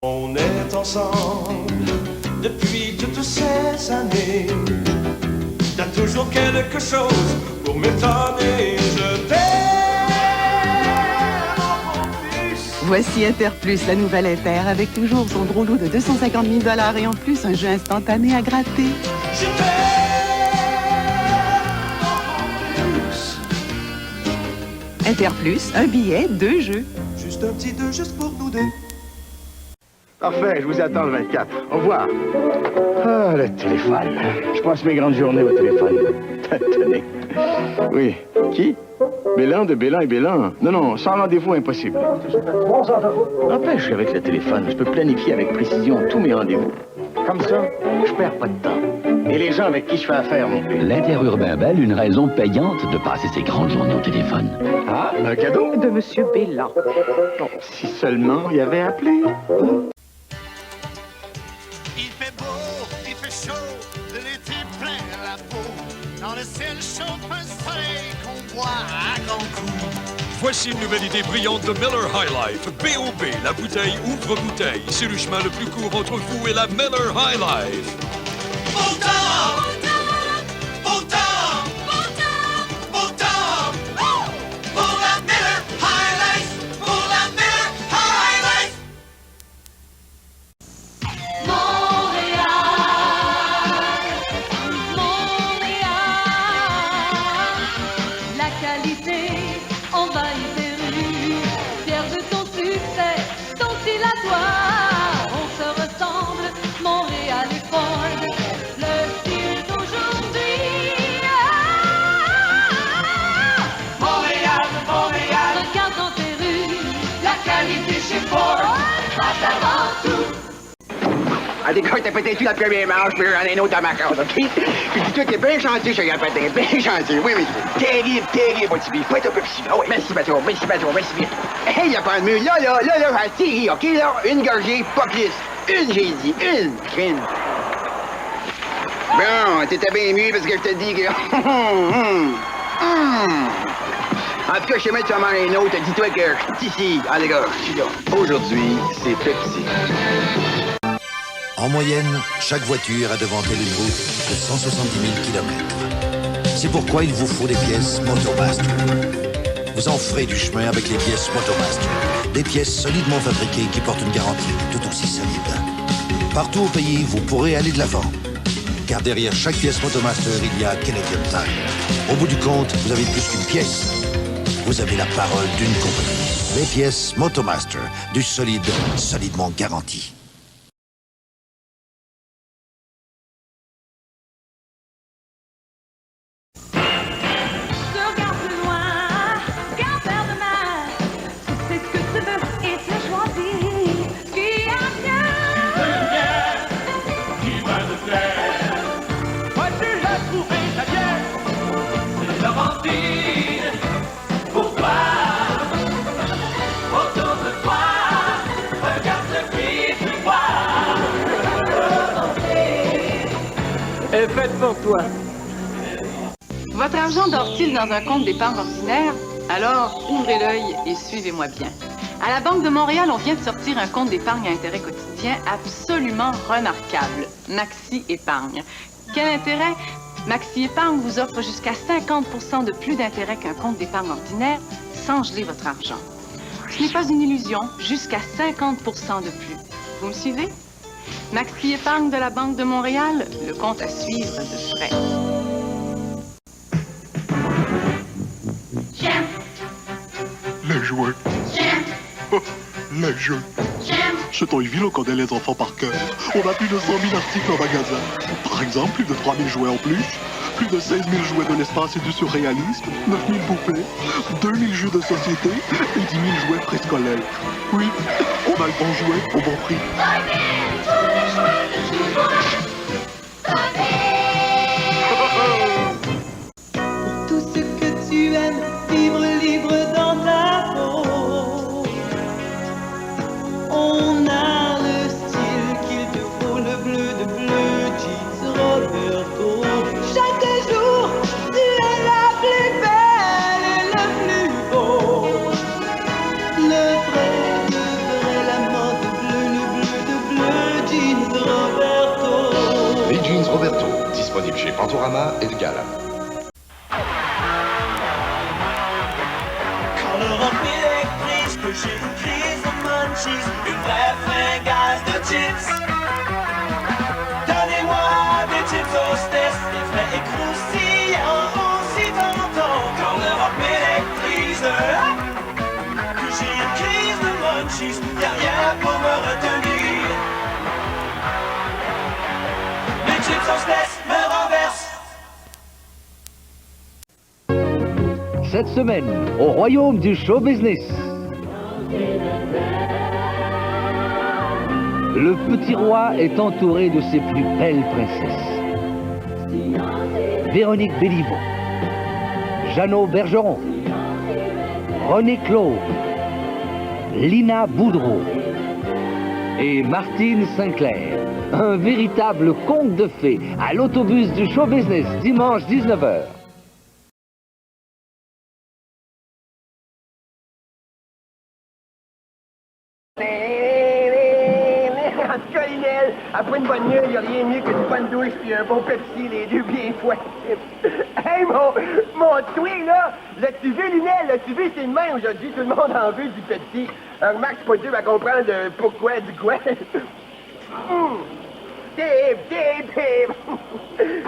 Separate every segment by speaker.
Speaker 1: On est ensemble depuis toutes ces années. T'as toujours quelque chose pour m'étonner. Je t'aime encore plus.
Speaker 2: Voici Interplus, la nouvelle Inter, avec toujours son gros lot de 250 000 $ et en plus un jeu instantané à gratter.
Speaker 1: Je t'aime encore plus.
Speaker 2: Interplus, un billet, 2 jeux.
Speaker 1: Juste un petit deux, juste pour nous deux.
Speaker 3: Parfait, je vous attends le 24. Au revoir. Ah, le téléphone. Je passe mes grandes journées au téléphone. Tenez. Oui. Qui? Bélan de Bélan et Bélan. Non, non, sans rendez-vous, impossible. N'empêche, avec le téléphone, je peux planifier avec précision tous mes rendez-vous. Comme ça, je perds pas de temps. Et les gens avec qui je fais affaire non plus.
Speaker 4: L'interurbain Bell, une raison payante de passer ses grandes journées au téléphone.
Speaker 3: Ah, un cadeau?
Speaker 2: De Monsieur Bélan.
Speaker 3: Oh, si seulement il avait appelé.
Speaker 5: Il fait beau, il fait chaud, de l'été plein la peau. Dans le ciel chauffe un soleil qu'on voit à grands coups.
Speaker 6: Voici une nouvelle idée brillante de Miller High Life. BOB, la bouteille ouvre bouteille. C'est le chemin le plus court entre vous et la Miller High Life.
Speaker 5: Beau temps, beau temps, beau temps, pour la Miller High Life, pour la Miller High Life.
Speaker 7: La qualité envahit tes rues, fier de ton succès, ton style à toi. On se ressemble, Montréal est folle, le style d'aujourd'hui.
Speaker 5: Montréal, Montréal,
Speaker 7: Regarde dans tes rues,
Speaker 5: la qualité chez Ford, passe avant tout.
Speaker 3: Ah, d'accord, t'as peut-être eu la première manche, puis j'en ai une autre à ma corde, OK? Puis dis-toi, t'es bien gentil, chez Pétain, bien gentil, oui, monsieur. Terrible, terrible, mon petit billet. Faut être un peu psy. Ah oui, merci, patron, merci, patron, merci bien. Hey, y'a pas de mieux. Là, à Thierry, OK, là, une gorgée, pas plus. Une, j'ai dit, une, crine. Bon, t'étais bien mieux parce que je te dis que... En tout cas, je sais même que tu vas manger une autre. Dis-toi que je suis ici, ah, les gars, je suis là. Aujourd'hui, c'est Pepsi.
Speaker 8: En moyenne, chaque voiture a devant elle une route de 170 000 km. C'est pourquoi il vous faut des pièces Motomaster. Vous en ferez du chemin avec les pièces Motomaster. Des pièces solidement fabriquées qui portent une garantie tout aussi solide. Partout au pays, vous pourrez aller de l'avant. Car derrière chaque pièce Motomaster, il y a Canadian Tire. Au bout du compte, vous avez plus qu'une pièce. Vous avez la parole d'une compagnie. Les pièces Motomaster. Du solide, solidement garanti.
Speaker 7: regarde plus loin, regarde vers demain. C'est ce que tu veux et c'est choisi. Qui a mieux?
Speaker 5: Toi, tu l'as trouvé, ta bière. C'est Laurentine. Pour toi, autour de toi, regarde ce qui tu vois.
Speaker 2: Est faite pour toi. Votre argent dort-il dans un compte d'épargne ordinaire? Alors, ouvrez l'œil et suivez-moi bien. À la Banque de Montréal, on vient de sortir un compte d'épargne à intérêt quotidien absolument remarquable. Maxi Épargne. Quel intérêt? Maxi Épargne vous offre jusqu'à 50% de plus d'intérêt qu'un compte d'épargne ordinaire sans geler votre argent. Ce n'est pas une illusion, jusqu'à 50% de plus. Vous me suivez? Maxi Épargne de la Banque de Montréal, le compte à suivre de frais.
Speaker 9: Les jouets. Oh, les jeux. C'est évident qu'on connaît les enfants par cœur. On a plus de 100 000 articles en magasin. Par exemple, plus de 3 000 jouets en plus, plus de 16 000 jouets de l'espace et du surréalisme, 9 000 poupées, 2 000 jeux de société et 10 000 jouets préscolaires. Oui, on a le bon jouet au bon prix.
Speaker 7: Tout ce que tu aimes, vivre libre dans ta peau. On a le style qu'il te faut, le bleu de bleu jeans Roberto. Chaque jour, tu es la plus belle et le plus beau. Le vrai, la mode bleue, le bleu
Speaker 10: Dollarama et de Gala.
Speaker 1: Quand l'Europe électrique, que j'ai une crise de munchies, une vraie fringale de chips. Donnez-moi des chips hostess, des vrais et croustillants aussi tentants. Quand l'Europe électrise, que j'ai une crise de munchies, y'a rien pour me retenir. Les chips hostess me renversent.
Speaker 11: Cette semaine, au royaume du show business. Le petit roi est entouré de ses plus belles princesses. Véronique Béliveau, Jeannot Bergeron, René Claude, Lina Boudreau et Martine Sinclair. Un véritable conte de fées à l'autobus du show business, dimanche 19h.
Speaker 12: En tout cas, Lionel, après une bonne nuit, il n'y a rien de mieux que une bonne douche puis un bon Pepsi, les deux bien fouettés. Hey, mon twin, là, l'as-tu vu, Lionel? L'as-tu vu, c'est demain aujourd'hui, tout le monde en veut du Pepsi. Remarque, c'est pas dur à comprendre pourquoi, du quoi. Tip.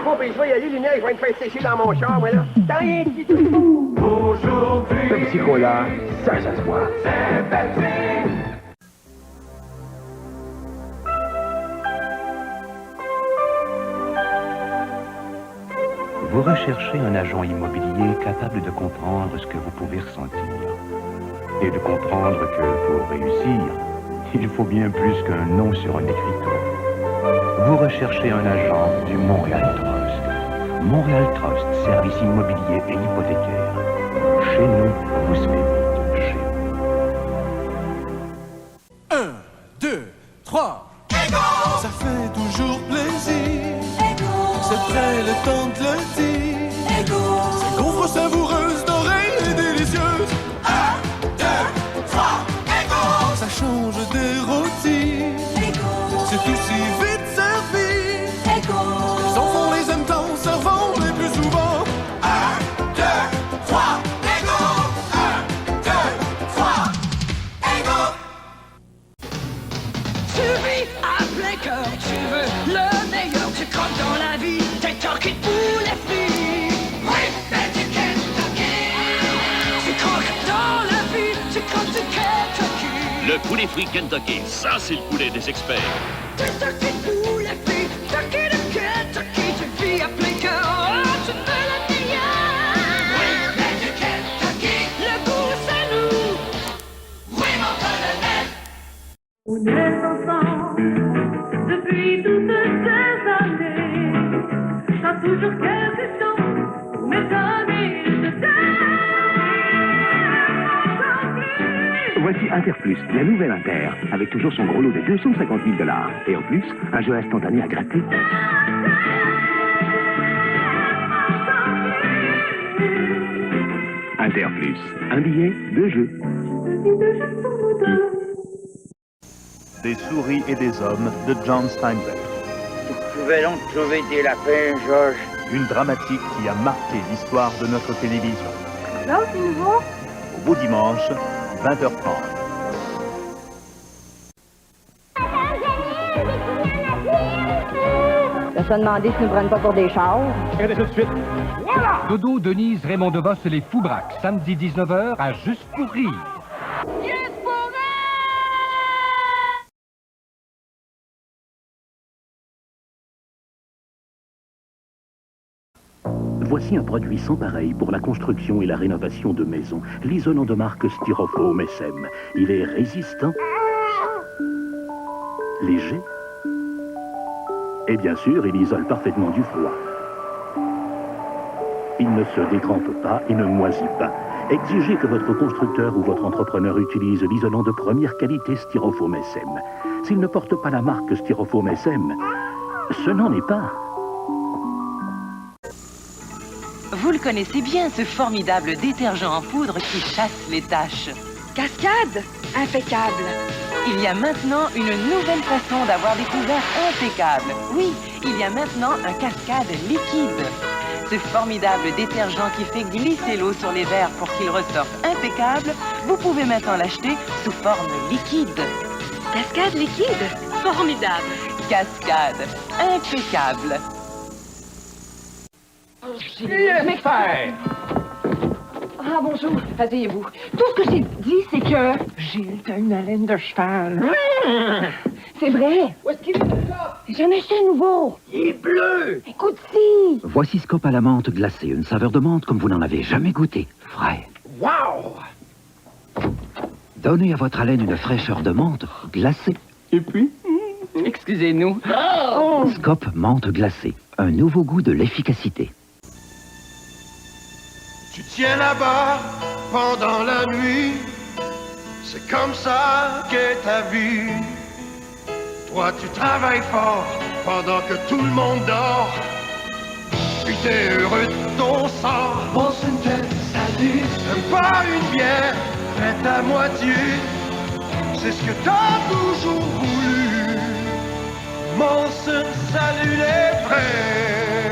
Speaker 12: Bon, ben, je vais y aller, Lionel, je vais me faire sécher dans mon char, moi, là. T'as rien dit, tout. Aujourd'hui, Pepsi Cola, ça se voit. C'est Pepsi.
Speaker 13: Vous recherchez un agent immobilier capable de comprendre ce que vous pouvez ressentir et de comprendre que pour réussir, il faut bien plus qu'un nom sur un écriteau. Vous recherchez un agent du Montréal Trust. Montréal Trust, service immobilier et hypothécaire. Chez nous, vous serez vite chez nous.
Speaker 1: 1, 2, 3. Ça fait toujours plaisir. C'est près le temps de le dire. C'est gaufre savoureuse, dorée et délicieuse. 1, 2, 3. Ça change des rôtis. C'est aussi vite servi. Les enfants les aiment tant, servant les plus souvent. 1, 2, 3. 1, 2, 3.
Speaker 7: Tu vis à plein cœur, tu veux le meilleur, tu croques dans la vie, t'es turkey pour les filles. Oui, mais du Kentucky. Tu croques dans la vie, tu croques du Kentucky.
Speaker 14: Le poulet frit Kentucky, ça c'est le poulet des experts.
Speaker 7: T'es turkey pour les filles, turkey de Kentucky, tu vis à plein cœur, oh, tu veux le meilleur. Oui, mais du Kentucky. Le goût c'est nous. Oui, mon colonel. On est ensemble depuis toutes ces années. T'as toujours quelque chose pour m'étonner. Je t'aime.
Speaker 13: Voici Interplus, la nouvelle Inter, avec toujours son gros lot de 250 000 $. Et en plus, un jeu instantané à gratter. Interplus, un billet, 2 jeux.
Speaker 15: Des souris et des hommes de John Steinbeck.
Speaker 16: Tu pouvais donc trouver des lapins, Georges.
Speaker 15: Une dramatique qui a marqué l'histoire de notre télévision.
Speaker 7: Alors, c'est nouveau?
Speaker 15: Au beau dimanche, 20h30.
Speaker 17: Je se demandais si nous ne prennent pas pour des chars.
Speaker 18: Regardez tout de suite. Voilà! Dodo, Denise, Raymond DeVos et les Foubraques, samedi 19h à Juste pour rire.
Speaker 7: Juste pour rire!
Speaker 19: Voici un produit sans pareil pour la construction et la rénovation de maisons. L'isolant de marque Styrofoam SM. Il est résistant, léger, et bien sûr, il isole parfaitement du froid. Il ne se détrempe pas et ne moisit pas. Exigez que votre constructeur ou votre entrepreneur utilise l'isolant de première qualité Styrofoam SM. S'il ne porte pas la marque Styrofoam SM, ce n'en est pas.
Speaker 20: Vous le connaissez bien, ce formidable détergent en poudre qui chasse les taches.
Speaker 21: Cascade, impeccable.
Speaker 20: Il y a maintenant une nouvelle façon d'avoir des couverts impeccables. Oui, il y a maintenant un Cascade liquide. Ce formidable détergent qui fait glisser l'eau sur les verres pour qu'ils ressortent impeccables, vous pouvez maintenant l'acheter sous forme liquide.
Speaker 21: Cascade liquide? Formidable.
Speaker 20: Cascade, impeccable.
Speaker 11: Mes frères! Ah, bonjour, asseyez-vous. Tout ce que j'ai dit, c'est que Gilles, t'as une haleine de cheval. C'est vrai. Où est-ce qu'il est, ça? J'en ai acheté un nouveau. Il est bleu. Écoute, si.
Speaker 19: Voici Scoop à la menthe glacée, une saveur de menthe comme vous n'en avez jamais goûté. Frais.
Speaker 11: Wow!
Speaker 19: Donnez à votre haleine une fraîcheur de menthe glacée.
Speaker 11: Et puis? Excusez-nous. Oh!
Speaker 19: Scoop menthe glacée, un nouveau goût de l'efficacité.
Speaker 1: Tu tiens là-bas pendant la nuit, c'est comme ça qu'est ta vie. Toi tu travailles fort pendant que tout le monde dort, puis t'es heureux de ton sort. Monson Salut, t'aimes pas une bière faite à moitié, c'est ce que t'as toujours voulu. Monson Salut les frères.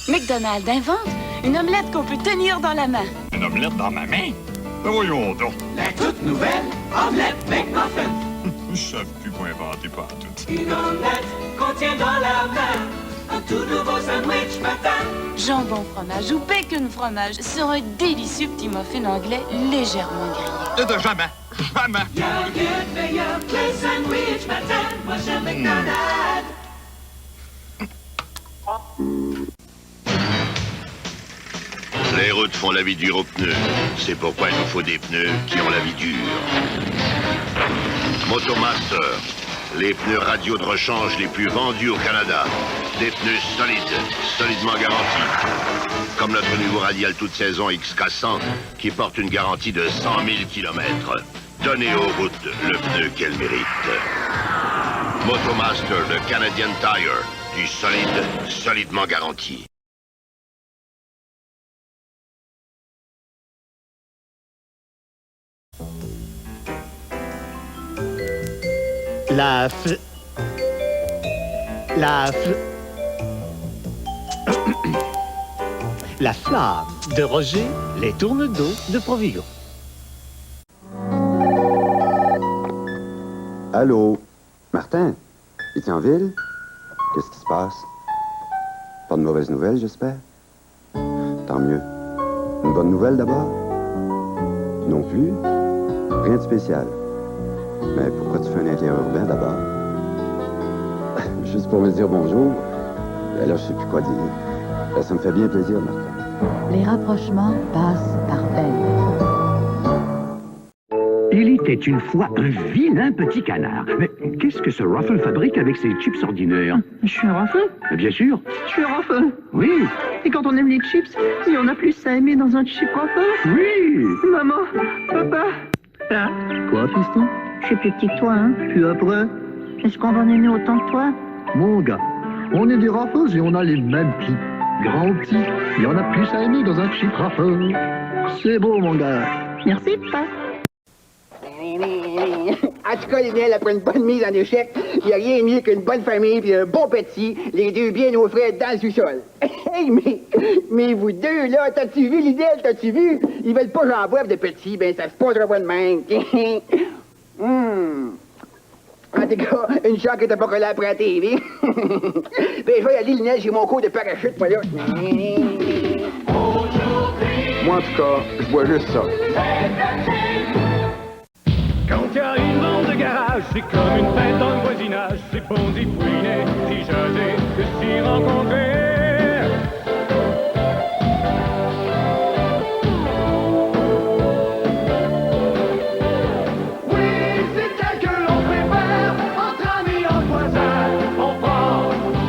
Speaker 7: McDonald's invente une omelette qu'on peut tenir dans la main.
Speaker 14: Une omelette dans ma main? Ben voyons donc.
Speaker 1: La toute nouvelle omelette McMuffin.
Speaker 14: Je savais plus quoi inventer pas tout.
Speaker 1: Une omelette qu'on tient dans la main. Un tout nouveau sandwich matin.
Speaker 7: Jambon fromage ou bacon fromage sur un délicieux petit muffin anglais légèrement grillé.
Speaker 14: De jamais. Jamais.
Speaker 1: Y'a rien de meilleur que les sandwichs matin. Moi j'aime McDonald's.
Speaker 8: Les routes font la vie dure aux pneus. C'est pourquoi il nous faut des pneus qui ont la vie dure. Motomaster, les pneus radio de rechange les plus vendus au Canada. Des pneus solides, solidement garantis. Comme notre nouveau radial toute saison XK100 qui porte une garantie de 100 000 km. Donnez aux routes le pneu qu'elles méritent. Motomaster de Canadian Tire, du solide, solidement garanti.
Speaker 10: La flamme de Roger, les tournes d'eau de Provigo.
Speaker 22: Allô? Martin? Es-tu en ville? Qu'est-ce qui se passe? Pas de mauvaises nouvelles, j'espère? Tant mieux. Une bonne nouvelle d'abord? Non plus? Rien de spécial. Mais pourquoi tu fais un interurbain d'abord? Juste pour me dire bonjour? Ben là, je sais plus quoi dire. Ben, ça me fait bien plaisir, Martin.
Speaker 23: Les rapprochements passent par peine.
Speaker 19: Il était une fois un vilain petit canard. Mais qu'est-ce que ce Ruffle fabrique avec ses chips ordinaires?
Speaker 24: Je suis un Ruffle?
Speaker 19: Bien sûr.
Speaker 24: Je suis un Ruffle.
Speaker 19: Oui.
Speaker 24: Et quand on aime les chips, il y en a plus à aimer dans un chip Ruffle?
Speaker 19: Oui.
Speaker 24: Maman, papa.
Speaker 19: Ah. Quoi, fiston?
Speaker 24: Je suis plus petit que toi, hein?
Speaker 19: Puis après?
Speaker 24: Est-ce qu'on va en aimer autant que toi?
Speaker 19: Mon gars, on est des Ruffles et on a les mêmes pieds. Grand petit, il y en a plus à aimer dans un chip Ruffle. C'est beau, mon gars.
Speaker 24: Merci, papa.
Speaker 12: En tout cas, Lionel, après une bonne mise en échec, il n'y a rien de mieux qu'une bonne famille puis un bon petit, les deux bien au frais dans le sous-sol. Hey, mais vous deux, là, t'as-tu vu Lionel, t'as-tu vu? Ils veulent pas que j'en boive de petits, ben ça se passera pas de même. En tout cas, une chance que t'as pas collé après la TV. Ben, je vais y aller, Lionel, j'ai mon cours de parachute, moi, là.
Speaker 3: Moi, en tout cas, je bois juste ça.
Speaker 1: Quand il y a une vente de garage, c'est comme une fête dans le voisinage. C'est bon d'y fouiner, d'y jaser, de s'y rencontrer. Oui, c'est elle que l'on préfère, entre amis, en voisin. On prend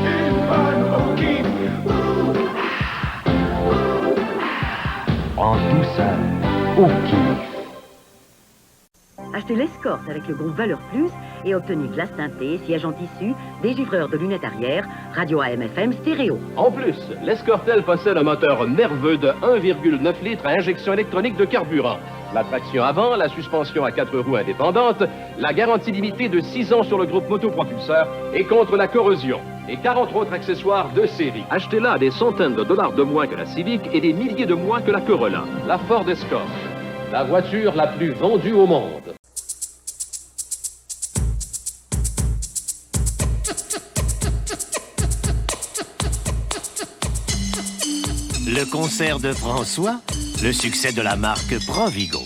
Speaker 1: une bonne au kiff.
Speaker 19: En douceur, au kiff.
Speaker 25: Achetez l'Escort avec le groupe Valeur Plus et obtenez glace teintée, siège en tissu, dégivreur de lunettes arrière, radio AM/FM stéréo.
Speaker 26: En plus, l'Escortel possède un moteur nerveux de 1,9 litres à injection électronique de carburant. La traction avant, la suspension à 4 roues indépendantes, la garantie limitée de 6 ans sur le groupe motopropulseur et contre la corrosion. et 40 autres accessoires de série. Achetez-la à des centaines de dollars de moins que la Civic et des milliers de moins que la Corolla. La Ford Escort, la voiture la plus vendue au monde.
Speaker 10: Le concert de François, le succès de la marque Provigo.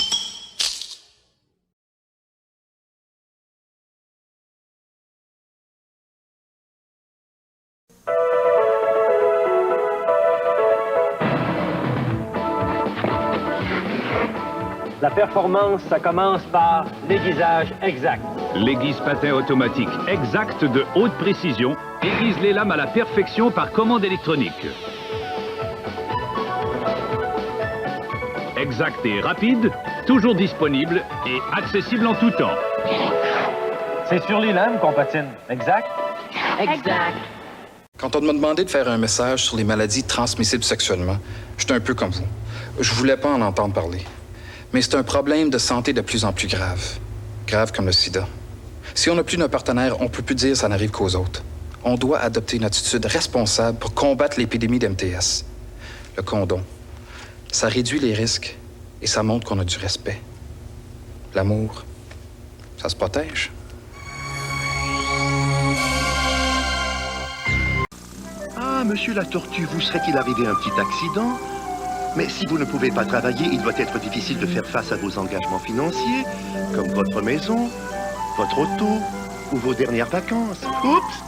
Speaker 10: La performance, ça commence par l'aiguisage exact.
Speaker 2: L'aiguise patin automatique exact de haute précision aiguise les lames à la perfection par commande électronique. Exact et rapide, toujours disponible et accessible en tout temps.
Speaker 10: C'est sur les lames qu'on patine, exact?
Speaker 4: Exact.
Speaker 5: Quand on m'a demandé de faire un message sur les maladies transmissibles sexuellement, j'étais un peu comme vous. Je voulais pas en entendre parler. Mais c'est un problème de santé de plus en plus grave. Grave comme le sida. Si on n'a plus d'un partenaire, on peut plus dire ça n'arrive qu'aux autres. On doit adopter une attitude responsable pour combattre l'épidémie d'MTS. Le condom. Ça réduit les risques et ça montre qu'on a du respect. L'amour, ça se protège.
Speaker 6: Ah, monsieur la tortue, vous serait-il arrivé un petit accident? Mais si vous ne pouvez pas travailler, il doit être difficile de faire face à vos engagements financiers, comme votre maison, votre auto ou vos dernières vacances. Oups!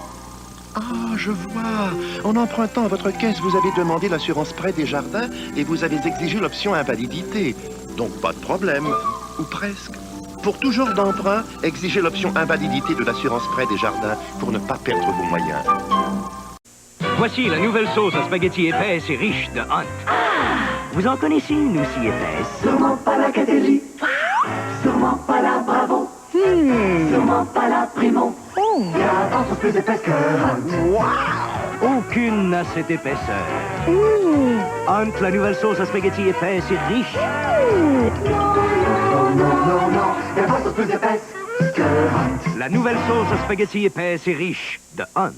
Speaker 6: Ah, je vois. En empruntant à votre caisse, vous avez demandé l'assurance prêt des jardins et vous avez exigé l'option invalidité. Donc pas de problème. Ou presque. Pour tout genre d'emprunt, exigez l'option invalidité de l'assurance prêt des jardins pour ne pas perdre vos moyens.
Speaker 10: Voici la nouvelle sauce à spaghetti épaisse et riche de Hunt. Vous en connaissez une aussi épaisse?
Speaker 9: Sûrement pas la Cadelli. Sûrement pas la Bravo. Sûrement pas la Primo. Il y a d'autres plus épaisses que Hunt.
Speaker 10: Aucune n'a cette épaisseur. Hunt, la nouvelle sauce à spaghetti épaisse et riche.
Speaker 9: Non, il y a d'autres plus épaisses que Hunt.
Speaker 10: La nouvelle sauce à spaghetti épaisse et riche de Hunt.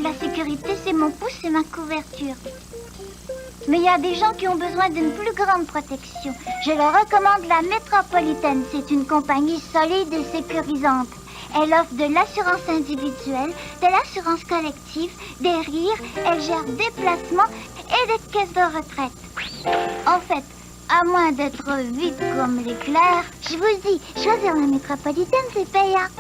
Speaker 13: La sécurité, c'est mon pouce, c'est ma couverture. Mais il y a des gens qui ont besoin d'une plus grande protection. Je leur recommande la Métropolitaine. C'est une compagnie solide et sécurisante. Elle offre de l'assurance individuelle, de l'assurance collective, des rires, elle gère des placements et des caisses de retraite. En fait, à moins d'être vite comme l'éclair, je vous dis, choisir la Métropolitaine, c'est payant.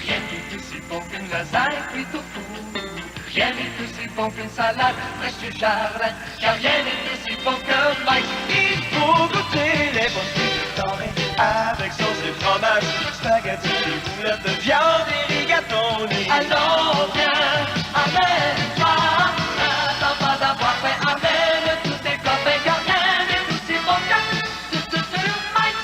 Speaker 1: Rien n'est aussi bon qu'une lasagne cuite au four. Rien n'est aussi bon qu'une salade fraîche du jardin. Car rien n'est aussi bon que maïs. Il faut goûter les bonnes frites dorées avec sauce et fromage, spaghetti, des boulettes de viande et rigatoni. Alors viens, amène-toi, n'attends pas d'avoir fait, amène tous tes copains. Car rien n'est aussi bon que maïs.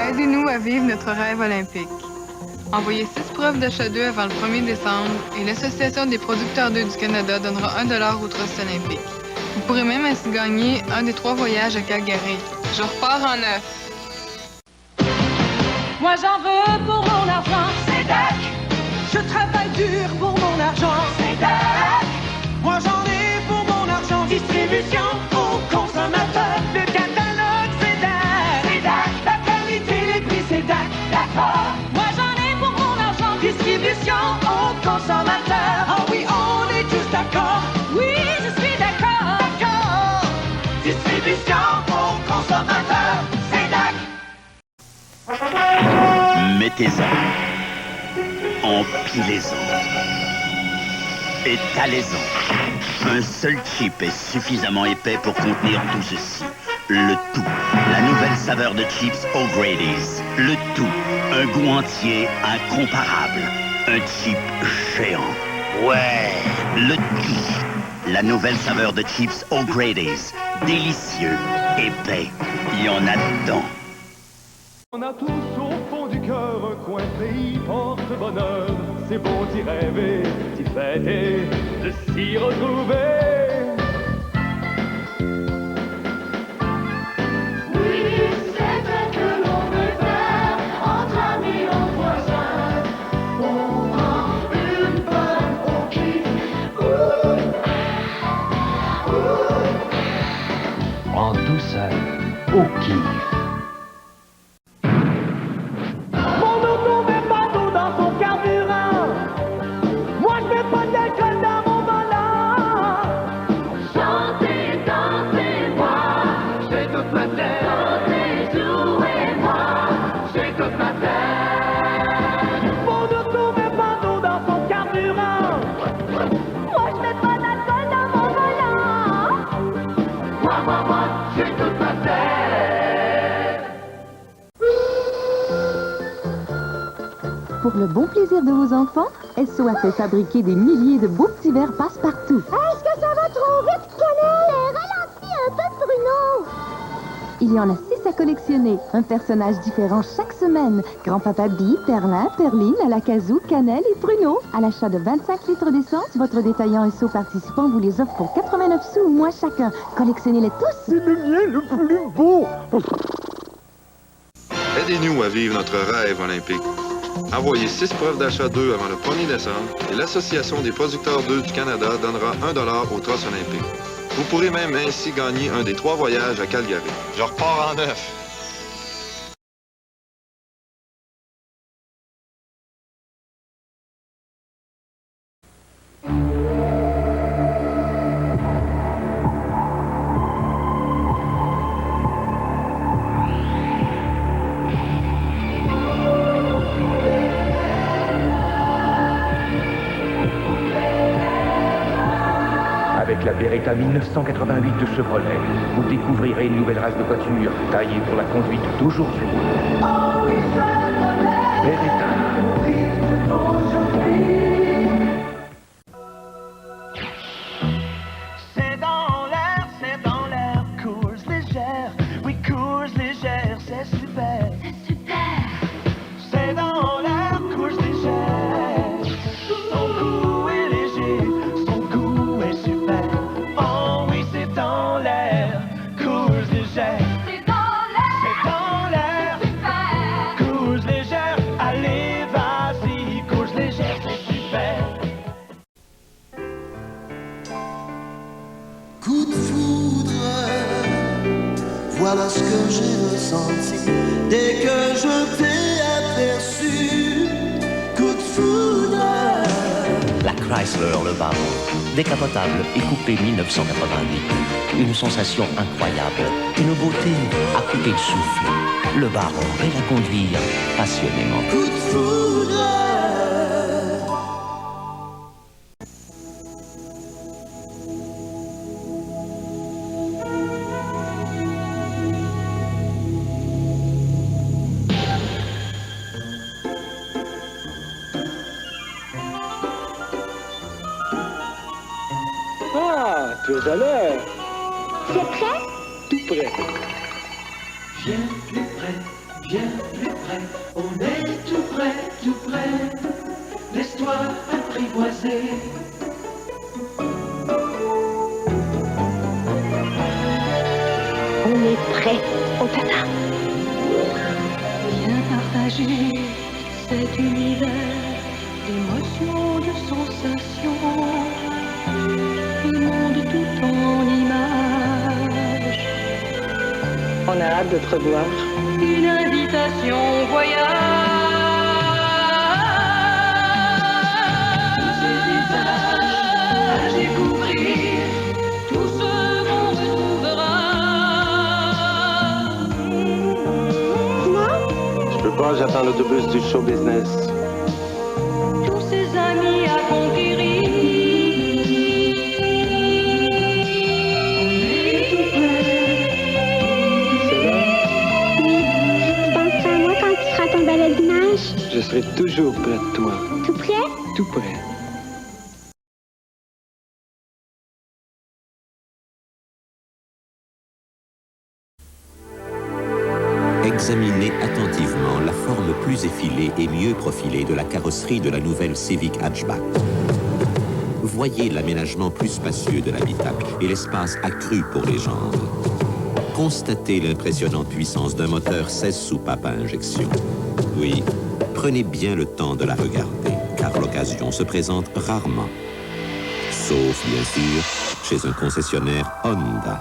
Speaker 27: Aidez-nous à vivre notre rêve olympique. Envoyez 6 preuves d'achat d'œufs avant le 1er décembre et l'Association des producteurs d'œufs du Canada donnera $1 au Trust olympique. Vous pourrez même ainsi gagner un des 3 voyages à Calgary. Je repars en neuf.
Speaker 7: Moi j'en veux pour mon argent, c'est DAC. Je travaille dur pour mon argent, c'est DAC. Moi j'en ai pour mon argent, distribution aux consommateurs. Le catalogue, c'est DAC. C'est DAC. La qualité, les prix, c'est DAC. D'accord. Moi j'en ai pour mon argent, distribution aux consommateurs. Ah oui, on est tous d'accord. Oui, je suis d'accord. D'accord. Distribution aux consommateurs, c'est DAC.
Speaker 28: Mettez-en, empilez-en, étalez-en. Un seul chip est suffisamment épais pour contenir tout ceci. Le tout, la nouvelle saveur de chips O'Grady's. Le tout, un goût entier incomparable. Un chip géant. Ouais, le tout. La nouvelle saveur de chips O'Grady's. Délicieux, épais, il y en a dedans.
Speaker 1: On a tous au fond du cœur un coin pays porte-bonheur. C'est bon d'y rêver, d'y fêter, de s'y retrouver.
Speaker 9: Oui, c'est vrai que l'on peut faire entre amis, entre voisins. On prend une bonne au kiff.
Speaker 10: En douceur, au kiff.
Speaker 9: Mon auto met pas d'eau dans son carburant. Moi je mets pas d'alcool dans mon volant. Chantez, dansez, moi, j'ai toute ma tête. Chantez, jouez-moi, j'ai toute ma tête. Mon auto met pas d'eau dans son carburant. Moi je mets pas d'alcool dans mon volant. Moi, j'ai toute ma tête.
Speaker 23: Pour le bon plaisir de vos enfants, SO a fait fabriquer des milliers de beaux petits verres passe-partout.
Speaker 13: Est-ce que ça va trop vite, Cannelle? Ralentis un peu, Bruno.
Speaker 23: Il y en a 6 à collectionner, un personnage différent chaque semaine. Grand-papa Bi, Perlin, Perline, Alakazou, Cannelle et Bruno. À l'achat de 25 litres d'essence, votre détaillant SO participant vous les offre pour 89 sous ou moins chacun. Collectionnez-les tous.
Speaker 1: C'est le mien le plus beau.
Speaker 4: Aidez-nous à vivre notre rêve olympique. Envoyez 6 preuves d'achat 2 avant le 1er décembre et l'Association des producteurs d'œufs du Canada donnera $1 aux Trosses olympiques. Vous pourrez même ainsi gagner un des 3 voyages à Calgary. Je repars en neuf.
Speaker 10: Avec la Beretta 1988 de Chevrolet, vous découvrirez une nouvelle race de voiture taillée pour la conduite d'aujourd'hui. Beretta.
Speaker 9: C'est dans l'air, course légère. Oui, course légère, c'est super. C'est super. C'est dans l'air, course légère. Son goût est léger, son goût est super. Oh oui, c'est dans l'air, course légère. C'est dans l'air, super. Course légère, allez, vas-y, course légère, c'est super.
Speaker 11: Coup de foudre, voilà ce que j'ai ressenti dès que je t'ai aperçu. Coup de foudre.
Speaker 15: La Chrysler Le Baron, décapotable et coupé 1988. Une sensation incroyable, une beauté à couper le souffle. Le Baron, et la conduire passionnément.
Speaker 11: Coup de foudre.
Speaker 1: Ah, tu es à l'heure.
Speaker 13: C'est prêt?
Speaker 1: Tout prêt.
Speaker 9: Viens plus près, viens plus près, on est tout près, tout près. Laisse-toi apprivoiser.
Speaker 13: On est prêt, on t'attend.
Speaker 7: Viens partager cet univers d'émotions, de sensations, le monde tout en images.
Speaker 16: On a hâte de te revoir.
Speaker 7: Une invitation au voyage. Tous ces visages à découvrir, tout ce qu'on retrouvera.
Speaker 3: Je peux pas, j'attends l'autobus du show business.
Speaker 7: Tous ces amis à conquérir.
Speaker 13: Penses-tu à moi quand tu seras à ton baladinage?
Speaker 3: Je serai toujours près de toi.
Speaker 13: Tout prêt?
Speaker 3: Tout près.
Speaker 8: Examinez attentivement la forme plus effilée et mieux profilée de la carrosserie de la nouvelle Civic Hatchback. Voyez l'aménagement plus spacieux de l'habitacle et l'espace accru pour les jambes. Constatez l'impressionnante puissance d'un moteur 16 soupapes à injection. Oui, prenez bien le temps de la regarder, car l'occasion se présente rarement. Sauf, bien sûr, chez un concessionnaire Honda.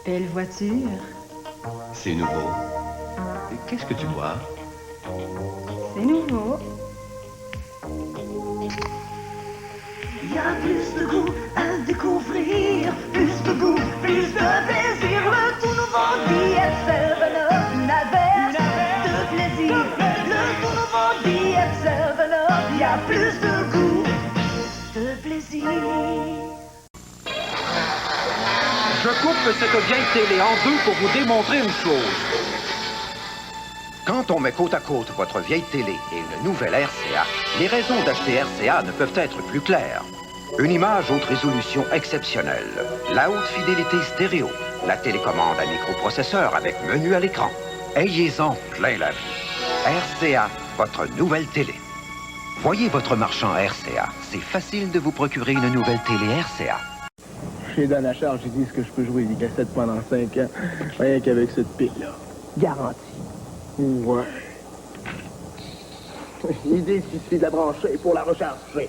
Speaker 14: Belle voiture.
Speaker 6: C'est nouveau. Qu'est-ce que tu vois?
Speaker 14: C'est nouveau.
Speaker 9: Il y a plus de goût à découvrir, plus de goût, plus de plaisir. Le tout nouveau DF7 n'avait de plaisir. Le tout nouveau DF7, il y a plus de goût, de plaisir.
Speaker 17: Je coupe cette vieille télé en deux pour vous démontrer une chose. Quand on met côte à côte votre vieille télé et une nouvelle RCA, les raisons d'acheter RCA ne peuvent être plus claires. Une image haute résolution exceptionnelle, la haute fidélité stéréo, la télécommande à microprocesseur avec menu à l'écran. Ayez-en plein la vue. RCA, votre nouvelle télé. Voyez votre marchand RCA. C'est facile de vous procurer une nouvelle télé RCA.
Speaker 12: Chez Dan à charge, ils disent que je peux jouer des cassettes pendant 5 ans, rien qu'avec cette pile-là. Garantie. Ouais. Ils disent qu'il suffit de la brancher pour la recharger.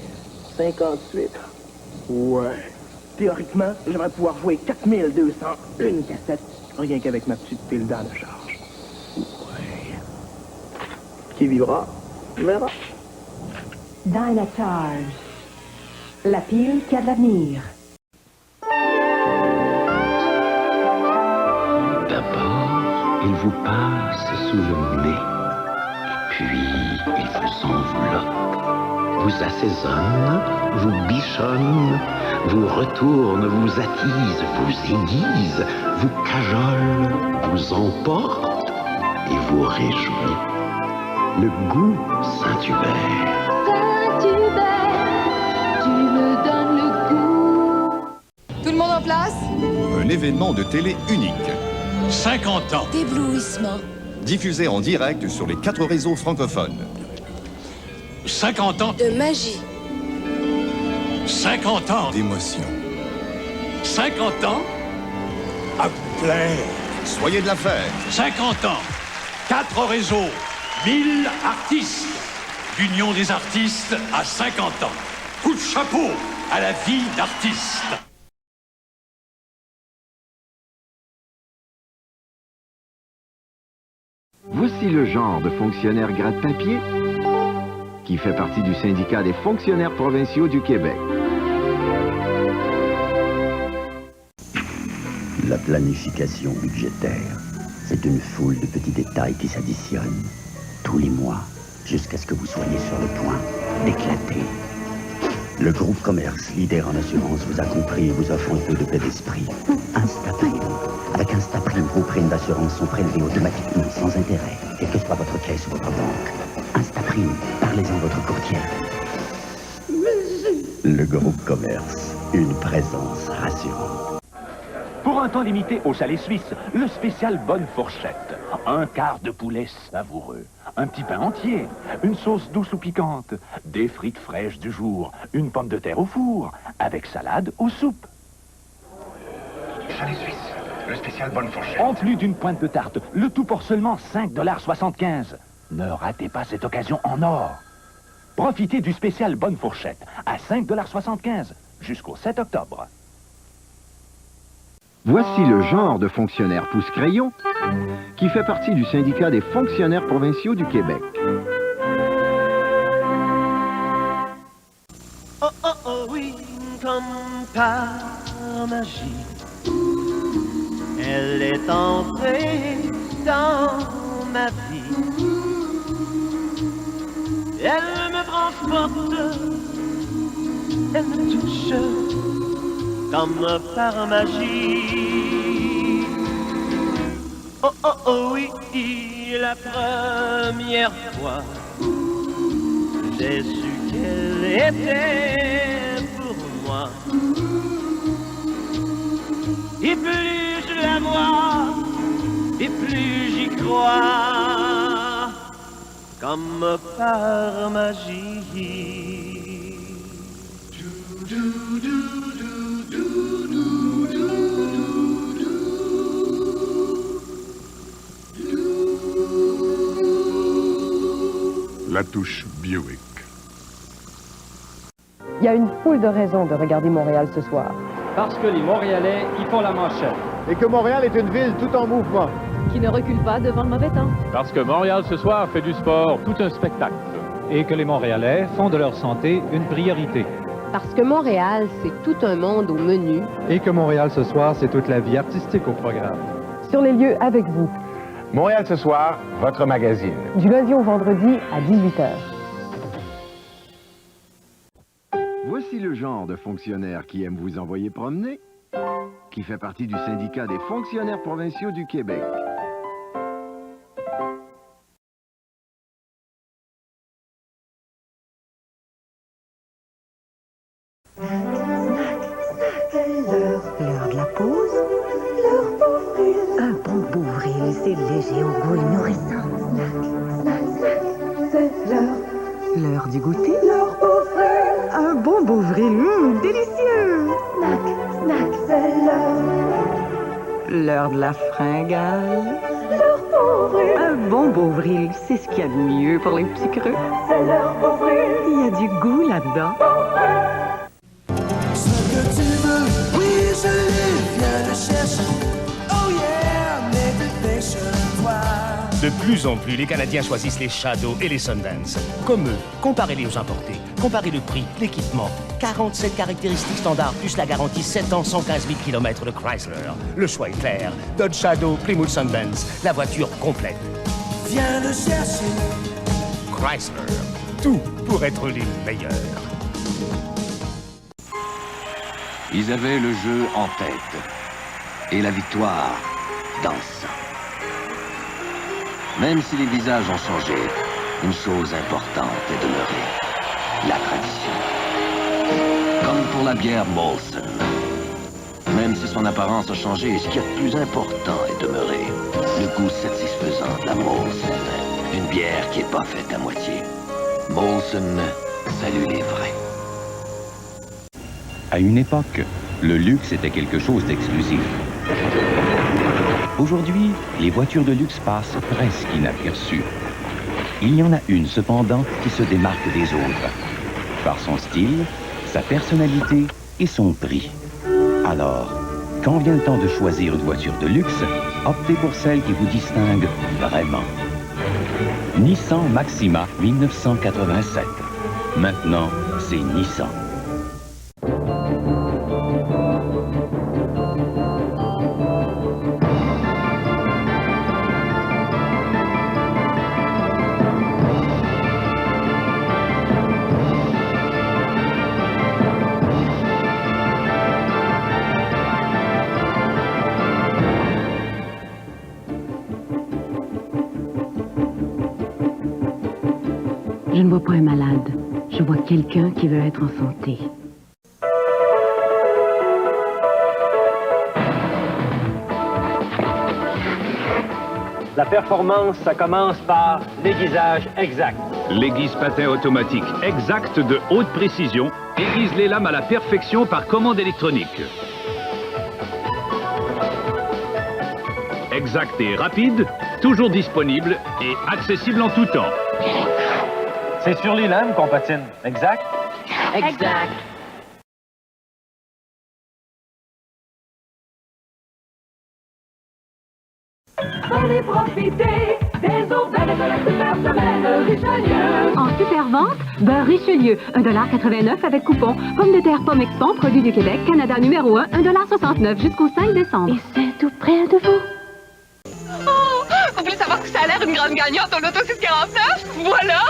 Speaker 12: 58. Ouais. Théoriquement, j'aimerais pouvoir jouer 4201 cassettes, rien qu'avec ma petite pile Dan à charge. Ouais. Qui vivra, verra.
Speaker 14: Dynacharge. La pile qui a de l'avenir.
Speaker 18: D'abord, il vous passe sous le nez, puis il vous enveloppe, vous assaisonne, vous bichonne, vous retourne, vous attise, vous aiguise, vous cajole, vous emporte et vous réjouit. Le goût Saint-Hubert.
Speaker 7: Saint-Hubert, tu me donnes le goût.
Speaker 20: Tout le monde en place?
Speaker 21: Un événement de télé unique. 50 ans.
Speaker 7: D'éblouissement.
Speaker 21: Diffusé en direct sur les 4 réseaux francophones. 50 ans.
Speaker 7: De magie.
Speaker 21: 50 ans. D'émotion. 50 ans. À plein. Soyez de la fête. 50 ans. 4 réseaux. 1000 artistes. L'Union des artistes à 50 ans. Coup de chapeau à la vie d'artiste.
Speaker 22: Voici le genre de fonctionnaire gratte-papier qui fait partie du syndicat des fonctionnaires provinciaux du Québec.
Speaker 28: La planification budgétaire, c'est une foule de petits détails qui s'additionnent tous les mois jusqu'à ce que vous soyez sur le point d'éclater. Le groupe Commerce, leader en assurance, vous a compris et vous offre un peu de paix d'esprit. Instaprime. Avec Instaprime, vos primes d'assurance sont prélevées automatiquement, sans intérêt, quelle que soit votre caisse ou votre banque. Instaprime, parlez-en à votre courtière. Le groupe Commerce, une présence rassurante.
Speaker 19: Pour un temps limité au chalet suisse, le spécial Bonne Fourchette. Un quart de poulet savoureux, un petit pain entier, une sauce douce ou piquante, des frites fraîches du jour, une pomme de terre au four, avec salade ou soupe.
Speaker 24: Chalet suisse, le spécial Bonne Fourchette.
Speaker 19: En plus d'une pointe de tarte, le tout pour seulement 5,75 $. Ne ratez pas cette occasion en or. Profitez du spécial Bonne Fourchette à 5,75 $ jusqu'au 7 octobre.
Speaker 22: Voici le genre de fonctionnaire pouce-crayon qui fait partie du syndicat des fonctionnaires provinciaux du Québec.
Speaker 11: Oh, oh, oh, oui, comme par magie, elle est entrée dans ma vie. Elle me transporte, elle me touche comme par magie. Oh, oh, oh, oui, la première fois j'ai su qu'elle était pour moi.
Speaker 9: et plus je la vois, et plus j'y crois, comme par magie.
Speaker 2: La touche Buick.
Speaker 14: Il y a une foule de raisons de regarder Montréal ce soir.
Speaker 4: Parce que les Montréalais y font la manchette.
Speaker 5: Et que Montréal est une ville tout en mouvement.
Speaker 14: Qui ne recule pas devant le mauvais temps.
Speaker 4: Parce que Montréal ce soir fait du sport tout un spectacle. Et que les Montréalais font de leur santé une priorité.
Speaker 20: Parce que Montréal, c'est tout un monde au menu.
Speaker 4: Et que Montréal ce soir, c'est toute la vie artistique au programme.
Speaker 14: Sur les lieux avec vous.
Speaker 5: Montréal ce soir, votre magazine.
Speaker 14: Du lundi au vendredi à 18h.
Speaker 22: Voici le genre de fonctionnaire qui aime vous envoyer promener, qui fait partie du syndicat des fonctionnaires provinciaux du Québec.
Speaker 23: L'heure de la pause. Un bon Bovril, c'est léger au goût et nourrissant. C'est l'heure du goûter. Un bon Bovril, délicieux. C'est l'heure de la fringale. Un bon Bovril, c'est ce qu'il y a de mieux pour les petits creux. Il y a du goût là-dedans.
Speaker 11: Ce que tu veux, oui, je l'ai, viens le chercher. Oh yeah, motivation-toi.
Speaker 25: De plus en plus, les Canadiens choisissent les Shadow et les Sundance. Comme eux, comparez-les aux importés. Comparez le prix, l'équipement. 47 caractéristiques standards, plus la garantie 7 ans, 115 000 km de Chrysler. Le choix est clair. Dodge Shadow, Plymouth Sundance, la voiture complète.
Speaker 11: Viens le chercher.
Speaker 25: Chrysler, tout pour être les meilleurs.
Speaker 22: Ils avaient le jeu en tête et la victoire dans le sang. Même si les visages ont changé, une chose importante est demeurée, la tradition. Comme pour la bière Molson. Même si son apparence a changé, ce qu'il y a de plus important est demeuré, le goût satisfaisant de la Molson. Une bière qui n'est pas faite à moitié. Molson, salut les vrais.
Speaker 26: À une époque, le luxe était quelque chose d'exclusif. Aujourd'hui, les voitures de luxe passent presque inaperçues. Il y en a une, cependant, qui se démarque des autres. Par son style, sa personnalité et son prix. Alors, quand vient le temps de choisir une voiture de luxe, optez pour celle qui vous distingue vraiment. Nissan Maxima 1987. Maintenant, c'est Nissan.
Speaker 27: Je ne vois pas un malade. Je vois quelqu'un qui veut être en santé.
Speaker 4: La performance, ça commence par l'aiguisage exact.
Speaker 29: L'aiguise patin automatique exact de haute précision aiguise les lames à la perfection par commande électronique. Exact et rapide, toujours disponible et accessible en tout temps.
Speaker 4: C'est sur les lames qu'on patine, exact?
Speaker 27: Exact.
Speaker 9: Allez profiter des aubaines de la super semaine Richelieu.
Speaker 27: En super vente, beurre Richelieu, 1,89$ avec coupon. Pommes de terre pomme export, produit du Québec, Canada numéro 1, 1,69$ jusqu'au 5 décembre. Et c'est tout près de vous.
Speaker 30: Oh, vous voulez savoir que ça a l'air une grande gagnante au loto 649? Voilà!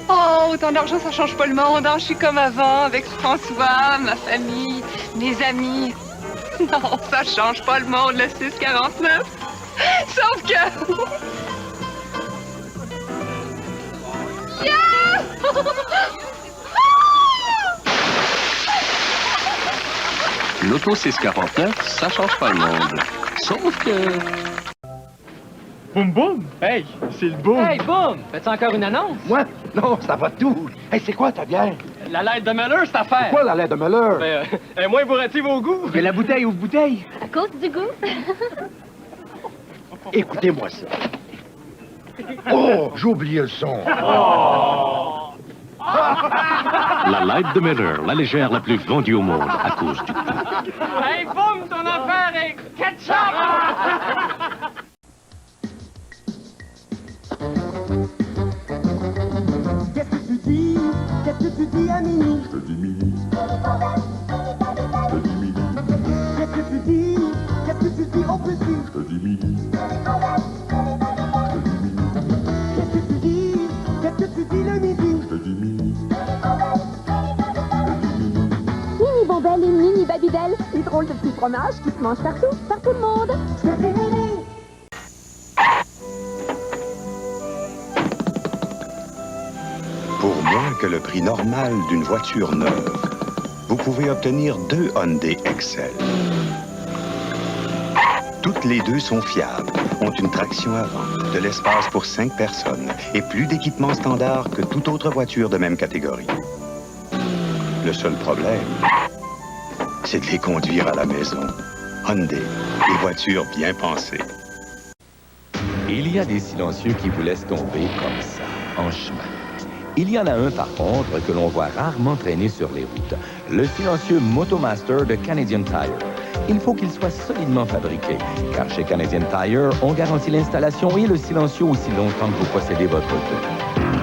Speaker 30: Oh, autant d'argent, ça change pas le monde. Hein. Je suis comme avant, avec François, ma famille, mes amis. Non, ça change pas le monde, le 649. Sauf que...
Speaker 22: L'auto 649, ça change pas le monde. Sauf que...
Speaker 1: Boum boum! Hey, c'est le boum!
Speaker 3: Hey, boum! Fais-tu encore une annonce?
Speaker 1: Moi? Non, ça va tout! Hey, c'est quoi ta bière?
Speaker 3: La lettre de Muller, cette affaire!
Speaker 1: Quoi la lettre de Muller?
Speaker 3: Elle est moins bourrative au goût!
Speaker 1: Mais la bouteille ouvre bouteille!
Speaker 27: À cause du goût.
Speaker 1: Écoutez-moi ça! Oh, j'ai oublié le son!
Speaker 6: La Light de Miller, la légère la plus vendue au monde à cause du goût.
Speaker 3: Hey, boum! Ton affaire est ketchup!
Speaker 9: Qu'est-ce que tu dis à Mini?
Speaker 2: Je te dis Mini. Je te dis Mini.
Speaker 9: Qu'est-ce que tu dis? Qu'est-ce que tu dis au petit?
Speaker 2: Je te dis Mini.
Speaker 9: Qu'est-ce que tu dis? Qu'est-ce que tu dis le midi?
Speaker 2: Je te dis Mini.
Speaker 27: Mini Bombelle et Mini Babybel, les drôles de petits fromages qui se mangent partout, par tout le monde.
Speaker 9: Je te dis Mini.
Speaker 8: Pour moins que le prix normal d'une voiture neuve, vous pouvez obtenir 2 Hyundai Excel. Toutes les deux sont fiables, ont une traction avant, de l'espace pour 5 personnes et plus d'équipements standards que toute autre voiture de même catégorie. Le seul problème, c'est de les conduire à la maison. Hyundai, des voitures bien pensées.
Speaker 26: Il y a des silencieux qui vous laissent tomber comme ça, en chemin. Il y en a un, par contre, que l'on voit rarement traîner sur les routes. Le silencieux Motomaster de Canadian Tire. Il faut qu'il soit solidement fabriqué, car chez Canadian Tire, on garantit l'installation et le silencieux aussi longtemps que vous possédez votre auto.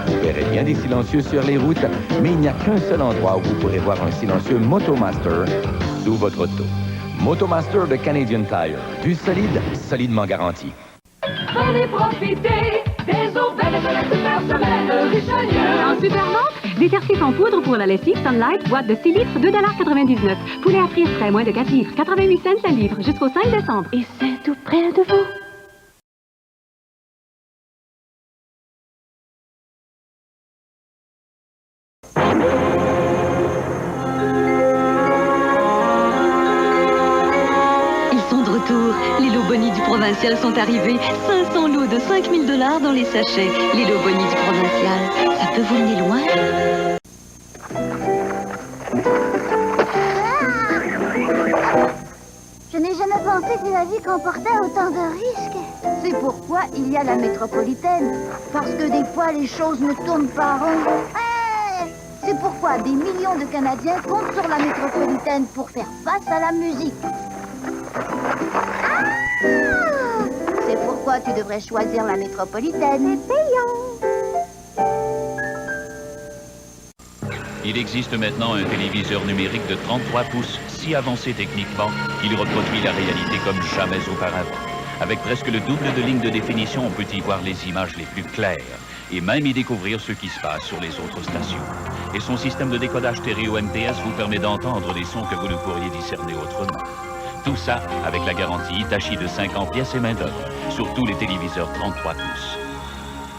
Speaker 26: Vous verrez bien des silencieux sur les routes, mais il n'y a qu'un seul endroit où vous pourrez voir un silencieux Motomaster sous votre auto. Motomaster de Canadian Tire. Du solide, solidement garanti.
Speaker 27: Venez profiter des aubaines de la super semaine Richelieu. En super vente, détergif en poudre pour la lessive Sunlight, boîte de 6 litres, 2,99 $. Poulet à frire frais, moins de 4 livres, 88 cents le livre, jusqu'au 5 décembre. Et c'est tout près de vous.
Speaker 10: Les lots Bonnie du Provincial sont arrivés. 500 lots de 5 000 $ dans les sachets. Les lots Bonnie du Provincial, ça peut vous mener loin.
Speaker 12: Je n'ai jamais pensé que la vie comportait autant de risques. C'est pourquoi il y a la métropolitaine. Parce que des fois, les choses ne tournent pas rond. C'est pourquoi des millions de Canadiens comptent sur la métropolitaine pour faire face à la musique. C'est pourquoi tu devrais choisir la métropolitaine. C'est payant.
Speaker 29: Il existe maintenant un téléviseur numérique de 33 pouces, si avancé techniquement qu'il reproduit la réalité comme jamais auparavant. Avec presque le double de lignes de définition, on peut y voir les images les plus claires et même y découvrir ce qui se passe sur les autres stations. Et son système de décodage stéréo MTS vous permet d'entendre des sons que vous ne pourriez discerner autrement. Tout ça avec la garantie Hitachi de 50 pièces et main-d'œuvre sur tous les téléviseurs 33 pouces.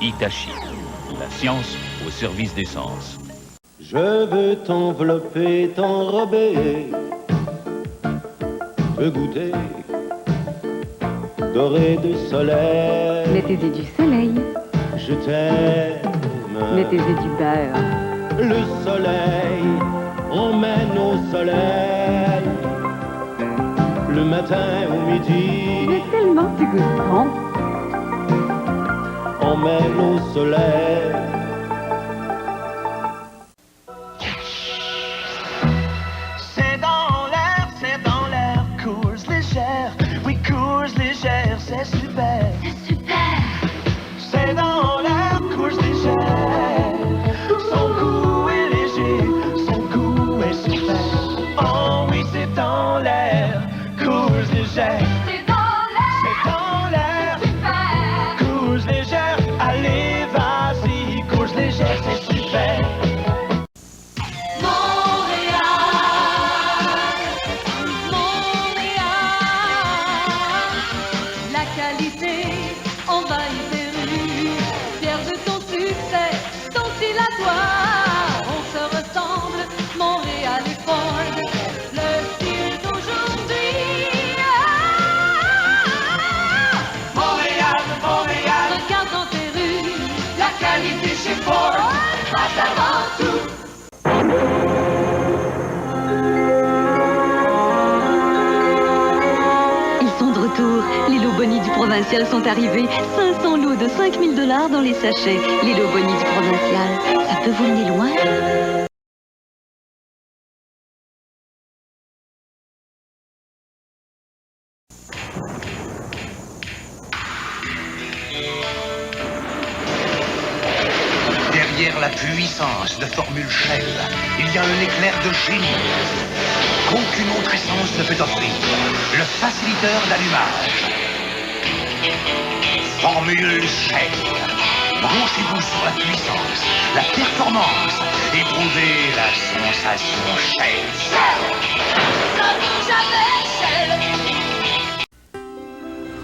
Speaker 29: Hitachi, la science au service des sens.
Speaker 11: Je veux t'envelopper, t'enrober, te goûter, doré de soleil.
Speaker 27: Mettez-y du soleil.
Speaker 11: Je t'aime.
Speaker 27: Mettez-y du beurre.
Speaker 11: Le soleil emmène au soleil. Le matin au midi.
Speaker 27: Mais tellement tu goûtes bon.
Speaker 11: Emmène au soleil.
Speaker 9: C'est dans l'air, course légère. Oui, course légère, c'est super. C'est super. C'est dans l'air, course légère. Son goût est léger, son goût est super. Oh oui, c'est dans l'air, course légère. C'est dans l'air, super. Course légère, allez, vas-y, course légère, c'est super.
Speaker 7: La qualité envahit tes rues, fier de ton succès, ton style à toi. On se ressemble, Montréal et Ford, le style d'aujourd'hui.
Speaker 10: retour. Les lots Bonnie du Provincial sont arrivés. 500 lots de 5 000 $ dans les sachets. Les lots Bonnie du Provincial, ça peut vous mener loin.
Speaker 13: Derrière la puissance de Formule Shell, il y a un éclair de génie qu'aucune autre essence ne peut offrir. Le faciliteur d'allumage. Formule Shell. Branchez-vous sur la puissance, la performance, éprouvez la sensation Shell.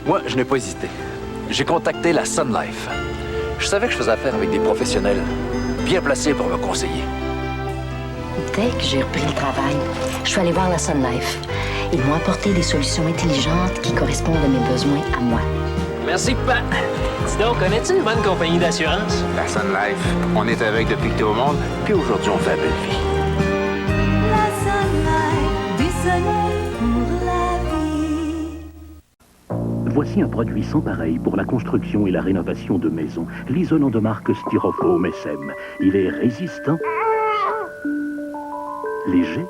Speaker 15: Moi, je n'ai pas hésité. J'ai contacté la Sun Life. Je savais que je faisais affaire avec des professionnels bien placés pour me conseiller.
Speaker 16: Dès que j'ai repris le travail, je suis allée voir la Sun Life. Ils m'ont apporté des solutions intelligentes qui correspondent à mes besoins à moi.
Speaker 17: Merci, Pat. Dis donc, connais-tu une bonne compagnie d'assurance?
Speaker 15: La Sun Life, on est avec depuis que t'es au monde, puis aujourd'hui, on fait la belle vie.
Speaker 7: La Sun Life, du soleil pour la vie.
Speaker 18: Voici un produit sans pareil pour la construction et la rénovation de maisons. L'isolant de marque Styrofoam SM. Il est résistant, léger,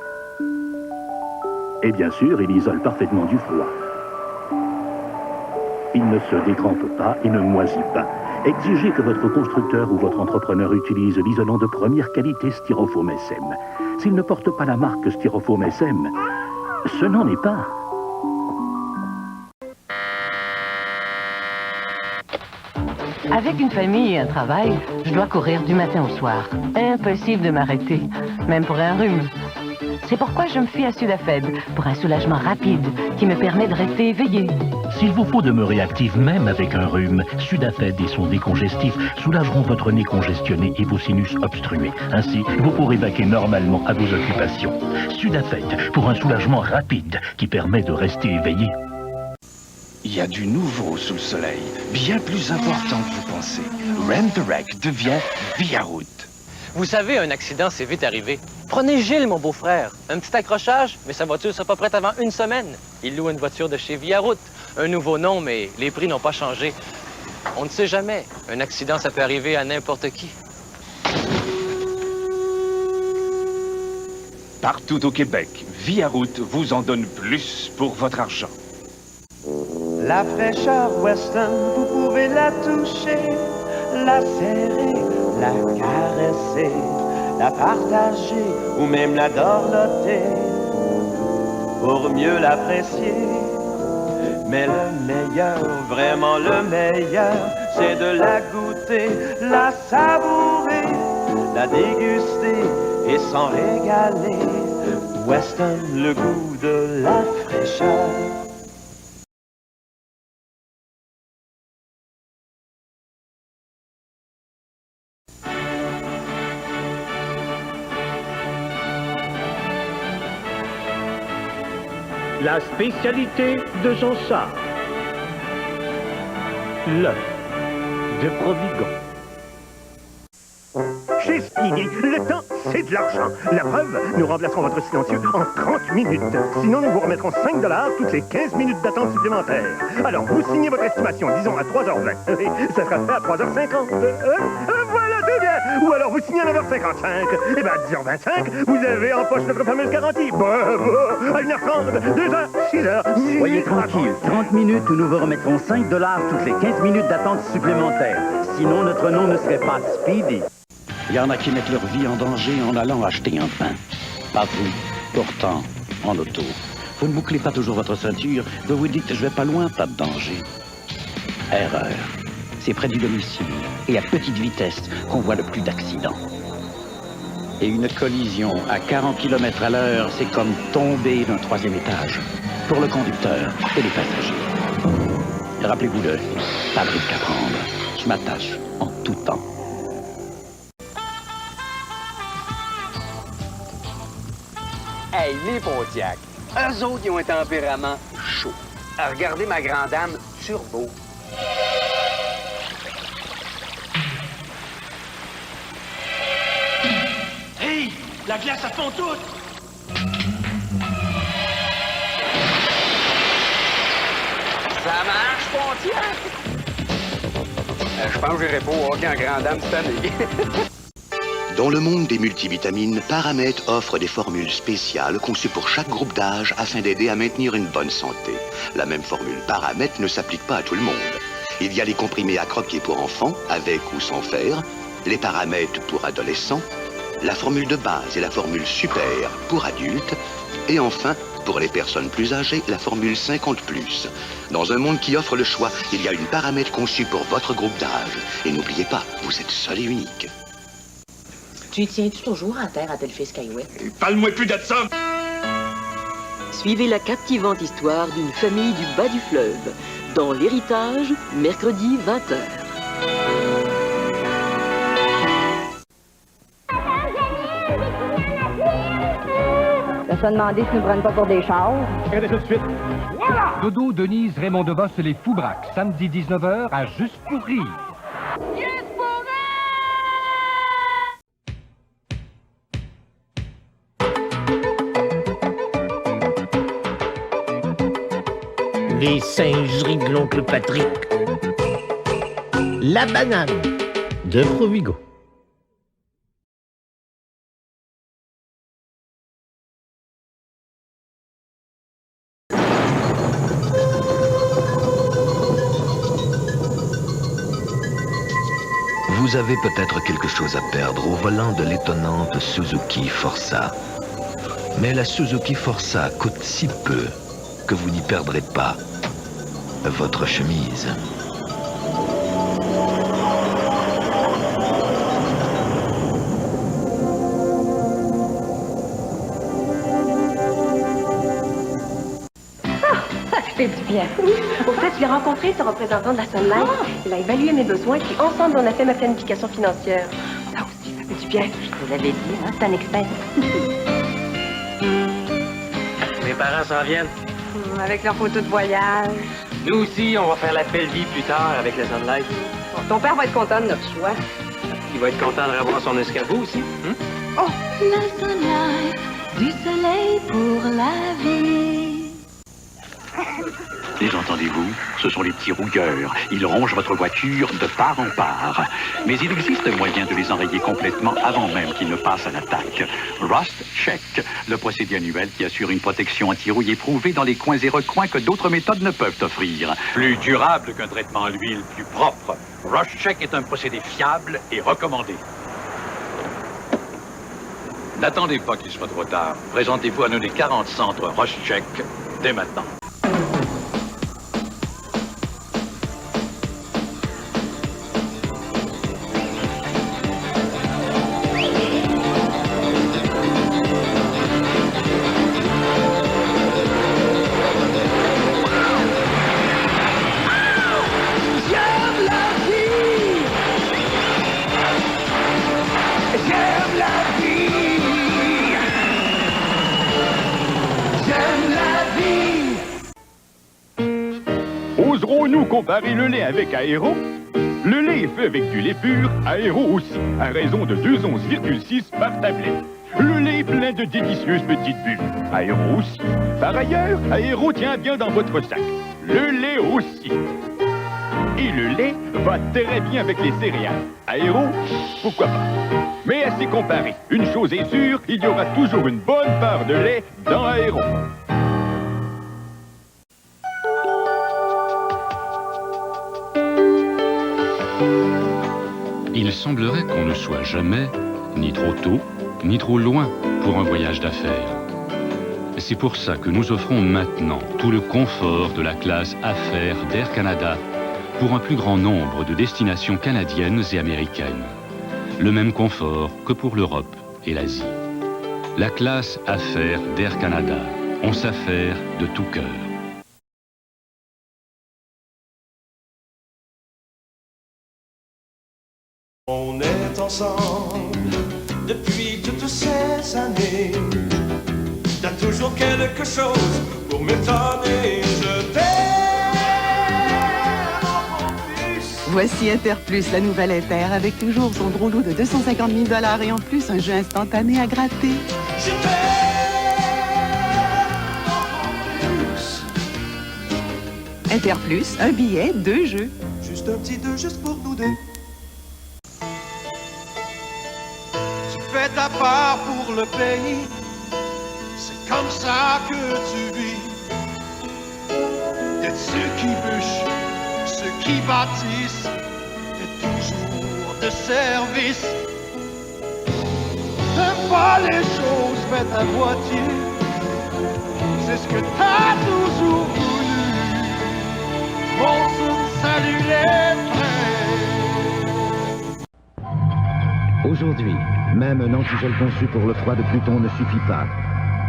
Speaker 18: et bien sûr, il isole parfaitement du froid. Il ne se détrempe pas et ne moisit pas. Exigez que votre constructeur ou votre entrepreneur utilise l'isolant de première qualité Styrofoam SM. S'il ne porte pas la marque Styrofoam SM, ce n'en est pas.
Speaker 19: Avec une famille et un travail, je dois courir du matin au soir. Impossible de m'arrêter, même pour un rhume. C'est pourquoi je me fie à Sudafed, pour un soulagement rapide qui me permet de rester éveillé.
Speaker 18: S'il vous faut demeurer actif même avec un rhume, Sudafed et son décongestif soulageront votre nez congestionné et vos sinus obstrués. Ainsi, vous pourrez vaquer normalement à vos occupations. Sudafed, pour un soulagement rapide qui permet de rester éveillé.
Speaker 20: Il y a du nouveau sous le soleil, bien plus important que vous pensez. Rent-A-Wreck devient Via Route.
Speaker 3: Vous savez, un accident, c'est vite arrivé. Prenez Gilles, mon beau-frère. Un petit accrochage, mais sa voiture sera pas prête avant une semaine. Il loue une voiture de chez Via Route. Un nouveau nom, mais les prix n'ont pas changé. On ne sait jamais. Un accident, ça peut arriver à n'importe qui.
Speaker 20: Partout au Québec, Via Route vous en donne plus pour votre argent.
Speaker 9: La fraîcheur western, vous pouvez la toucher, la serrer, la caresser, la partager ou même la dorloter pour mieux l'apprécier. Mais le meilleur, vraiment le meilleur, c'est de la goûter, la savourer, la déguster et s'en régaler. Western, le goût de la fraîcheur.
Speaker 18: La spécialité de Jean Char. L'œuf de Provigo. Chez Speedy, le temps, c'est de l'argent. La preuve, nous remplacerons votre silencieux en 30 minutes. Sinon, nous vous remettrons 5 $ toutes les 15 minutes d'attente supplémentaires. Alors, vous signez votre estimation, disons à 3h20. Ça sera fait à 3h50. Voilà, c'est bien. Ou alors, vous signez à 9h55. Et bien, à 10h25, vous avez en poche notre fameuse garantie. À 1h30, 2h, 6h,
Speaker 21: Soyez tranquille, 30 minutes où nous vous remettrons 5 $ toutes les 15 minutes d'attente supplémentaires. Sinon, notre nom ne serait pas Speedy.
Speaker 26: Il y en a qui mettent leur vie en danger en allant acheter un pain. Pas vous, pourtant, en auto. Vous ne bouclez pas toujours votre ceinture, vous vous dites « je vais pas loin, pas de danger ». Erreur. C'est près du domicile et à petite vitesse qu'on voit le plus d'accidents. Et une collision à 40 km/h, c'est comme tomber d'un 3e étage. Pour le conducteur et les passagers. Rappelez-vous-le, pas de risque à prendre. Je m'attache en tout temps.
Speaker 24: Hey, les Pontiac, eux autres, ils ont un tempérament chaud. Regardez ma grande dame turbo.
Speaker 9: Hey, la glace, ça fond toute!
Speaker 24: Pontiac! Je pense que j'irai pas au hockey en grande dame cette année.
Speaker 13: Dans le monde des multivitamines, Paramet offre des formules spéciales conçues pour chaque groupe d'âge afin d'aider à maintenir une bonne santé. La même formule Paramet ne s'applique pas à tout le monde. Il y a les comprimés à croquer pour enfants, avec ou sans fer, les Paramet pour adolescents, la formule de base et la formule super pour adultes, et enfin, pour les personnes plus âgées, la formule 50+. Dans un monde qui offre le choix, il y a une Paramet conçue pour votre groupe d'âge. Et n'oubliez pas, vous êtes seul et unique.
Speaker 1: Tu y tiens-tu toujours en terre à Delphine Skyway?
Speaker 13: Parle-moi plus de ça!
Speaker 4: Suivez la captivante histoire d'une famille du bas du fleuve, dans l'héritage, mercredi 20h.
Speaker 5: Je me suis demandé si nous ne prennent pas pour des chars.
Speaker 6: Regardez tout de suite. Voilà! Dodo, Denise, Raymond DeVos et les Foubraques, samedi 19h à Juste pour rire.
Speaker 14: Les singeries de l'oncle Patrick. La banane de Provigo.
Speaker 22: Vous avez peut-être quelque chose à perdre au volant de l'étonnante Suzuki Forza. Mais la Suzuki Forza coûte si peu que vous n'y perdrez pas votre chemise.
Speaker 27: Ça fait du bien. Au fait, je l'ai rencontré, ce représentant de la Sun Life. Il a évalué mes besoins, puis ensemble, on a fait ma planification financière. Ça aussi, ça fait du bien. Je vous l'avais dit, hein, c'est un expert.
Speaker 17: Mes parents s'en viennent.
Speaker 27: Avec leurs photos de voyage.
Speaker 17: Nous aussi, on va faire la belle vie plus tard avec la Sun Life.
Speaker 27: Bon, ton père va être content de notre choix.
Speaker 17: Il va être content de revoir son escabeau aussi.
Speaker 27: Oh!
Speaker 10: La Sun Life, du soleil pour la vie.
Speaker 23: Les entendez-vous? Ce sont les petits rouilleurs. Ils rongent votre voiture de part en part. Mais il existe moyen de les enrayer complètement avant même qu'ils ne passent à l'attaque. Rust Check, le procédé annuel qui assure une protection anti-rouille éprouvée dans les coins et recoins que d'autres méthodes ne peuvent offrir. Plus durable qu'un traitement à l'huile, plus propre. Rust Check est un procédé fiable et recommandé. N'attendez pas qu'il soit trop tard. Présentez-vous à nos 40 centres Rust Check dès maintenant.
Speaker 18: Oserons-nous comparer le lait avec Aéro? Le lait est fait avec du lait pur, Aéro aussi, à raison de 2 onces,6 par tablette. Le lait est plein de délicieuses petites bulles, Aéro aussi. Par ailleurs, Aéro tient bien dans votre sac. Le lait aussi. Et le lait va très bien avec les céréales. Aéro, pourquoi pas. Mais à s'y comparer, une chose est sûre, il y aura toujours une bonne part de lait dans Aéro.
Speaker 25: Il semblerait qu'on ne soit jamais ni trop tôt, ni trop loin pour un voyage d'affaires. C'est pour ça que nous offrons maintenant tout le confort de la classe Affaires d'Air Canada pour un plus grand nombre de destinations canadiennes et américaines. Le même confort que pour l'Europe et l'Asie. La classe Affaires d'Air Canada, on s'affaire de tout cœur.
Speaker 11: On est ensemble depuis toutes ces années. T'as toujours quelque chose pour m'étonner. Je t'aime encore plus.
Speaker 28: Voici Interplus, la nouvelle Inter, avec toujours son gros lot de 250 000 $ et en plus un jeu instantané à gratter.
Speaker 11: Je t'aime encore plus.
Speaker 28: Inter Plus, un billet, 2 jeux.
Speaker 11: Juste un petit 2, juste pour nous deux. Tu fais ta part pour le pays, c'est comme ça que tu vis. D'être ceux qui bûchent, ceux qui bâtissent, d'être toujours de service. T'aimes pas les choses faites à moitié, c'est ce que t'as toujours voulu. Bonjour, salut les frères.
Speaker 22: Aujourd'hui, même un antigel conçu pour le froid de Pluton ne suffit pas.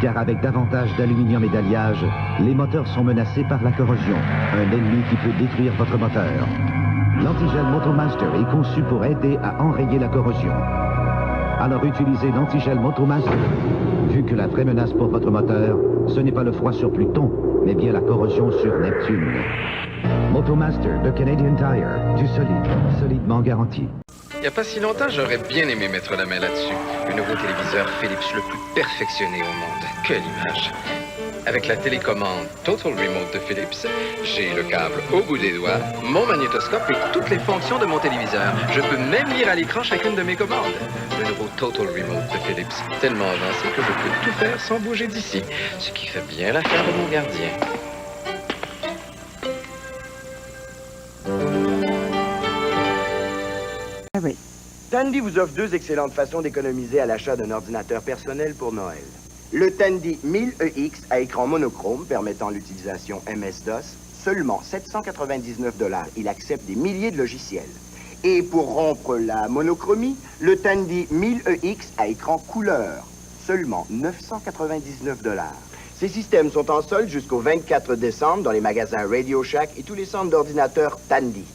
Speaker 22: Car avec davantage d'aluminium et d'alliage, les moteurs sont menacés par la corrosion, un ennemi qui peut détruire votre moteur. L'antigel Motomaster est conçu pour aider à enrayer la corrosion. Alors utilisez l'antigel Motomaster. Vu que la vraie menace pour votre moteur, ce n'est pas le froid sur Pluton, mais bien la corrosion sur Neptune. Motomaster de Canadian Tire, du solide, solidement garanti.
Speaker 2: Il n'y a pas si longtemps, j'aurais bien aimé mettre la main là-dessus. Le nouveau téléviseur Philips le plus perfectionné au monde. Quelle image! Avec la télécommande Total Remote de Philips, j'ai le câble au bout des doigts, mon magnétoscope et toutes les fonctions de mon téléviseur. Je peux même lire à l'écran chacune de mes commandes. Le nouveau Total Remote de Philips, tellement avancé que je peux tout faire sans bouger d'ici, ce qui fait bien l'affaire de mon gardien.
Speaker 3: Tandy vous offre 2 excellentes façons d'économiser à l'achat d'un ordinateur personnel pour Noël. Le Tandy 1000EX à écran monochrome permettant l'utilisation MS-DOS, seulement 799 $. Il accepte des milliers de logiciels. Et pour rompre la monochromie, le Tandy 1000EX à écran couleur, seulement 999 $. Ces systèmes sont en solde jusqu'au 24 décembre dans les magasins Radio Shack et tous les centres d'ordinateurs Tandy.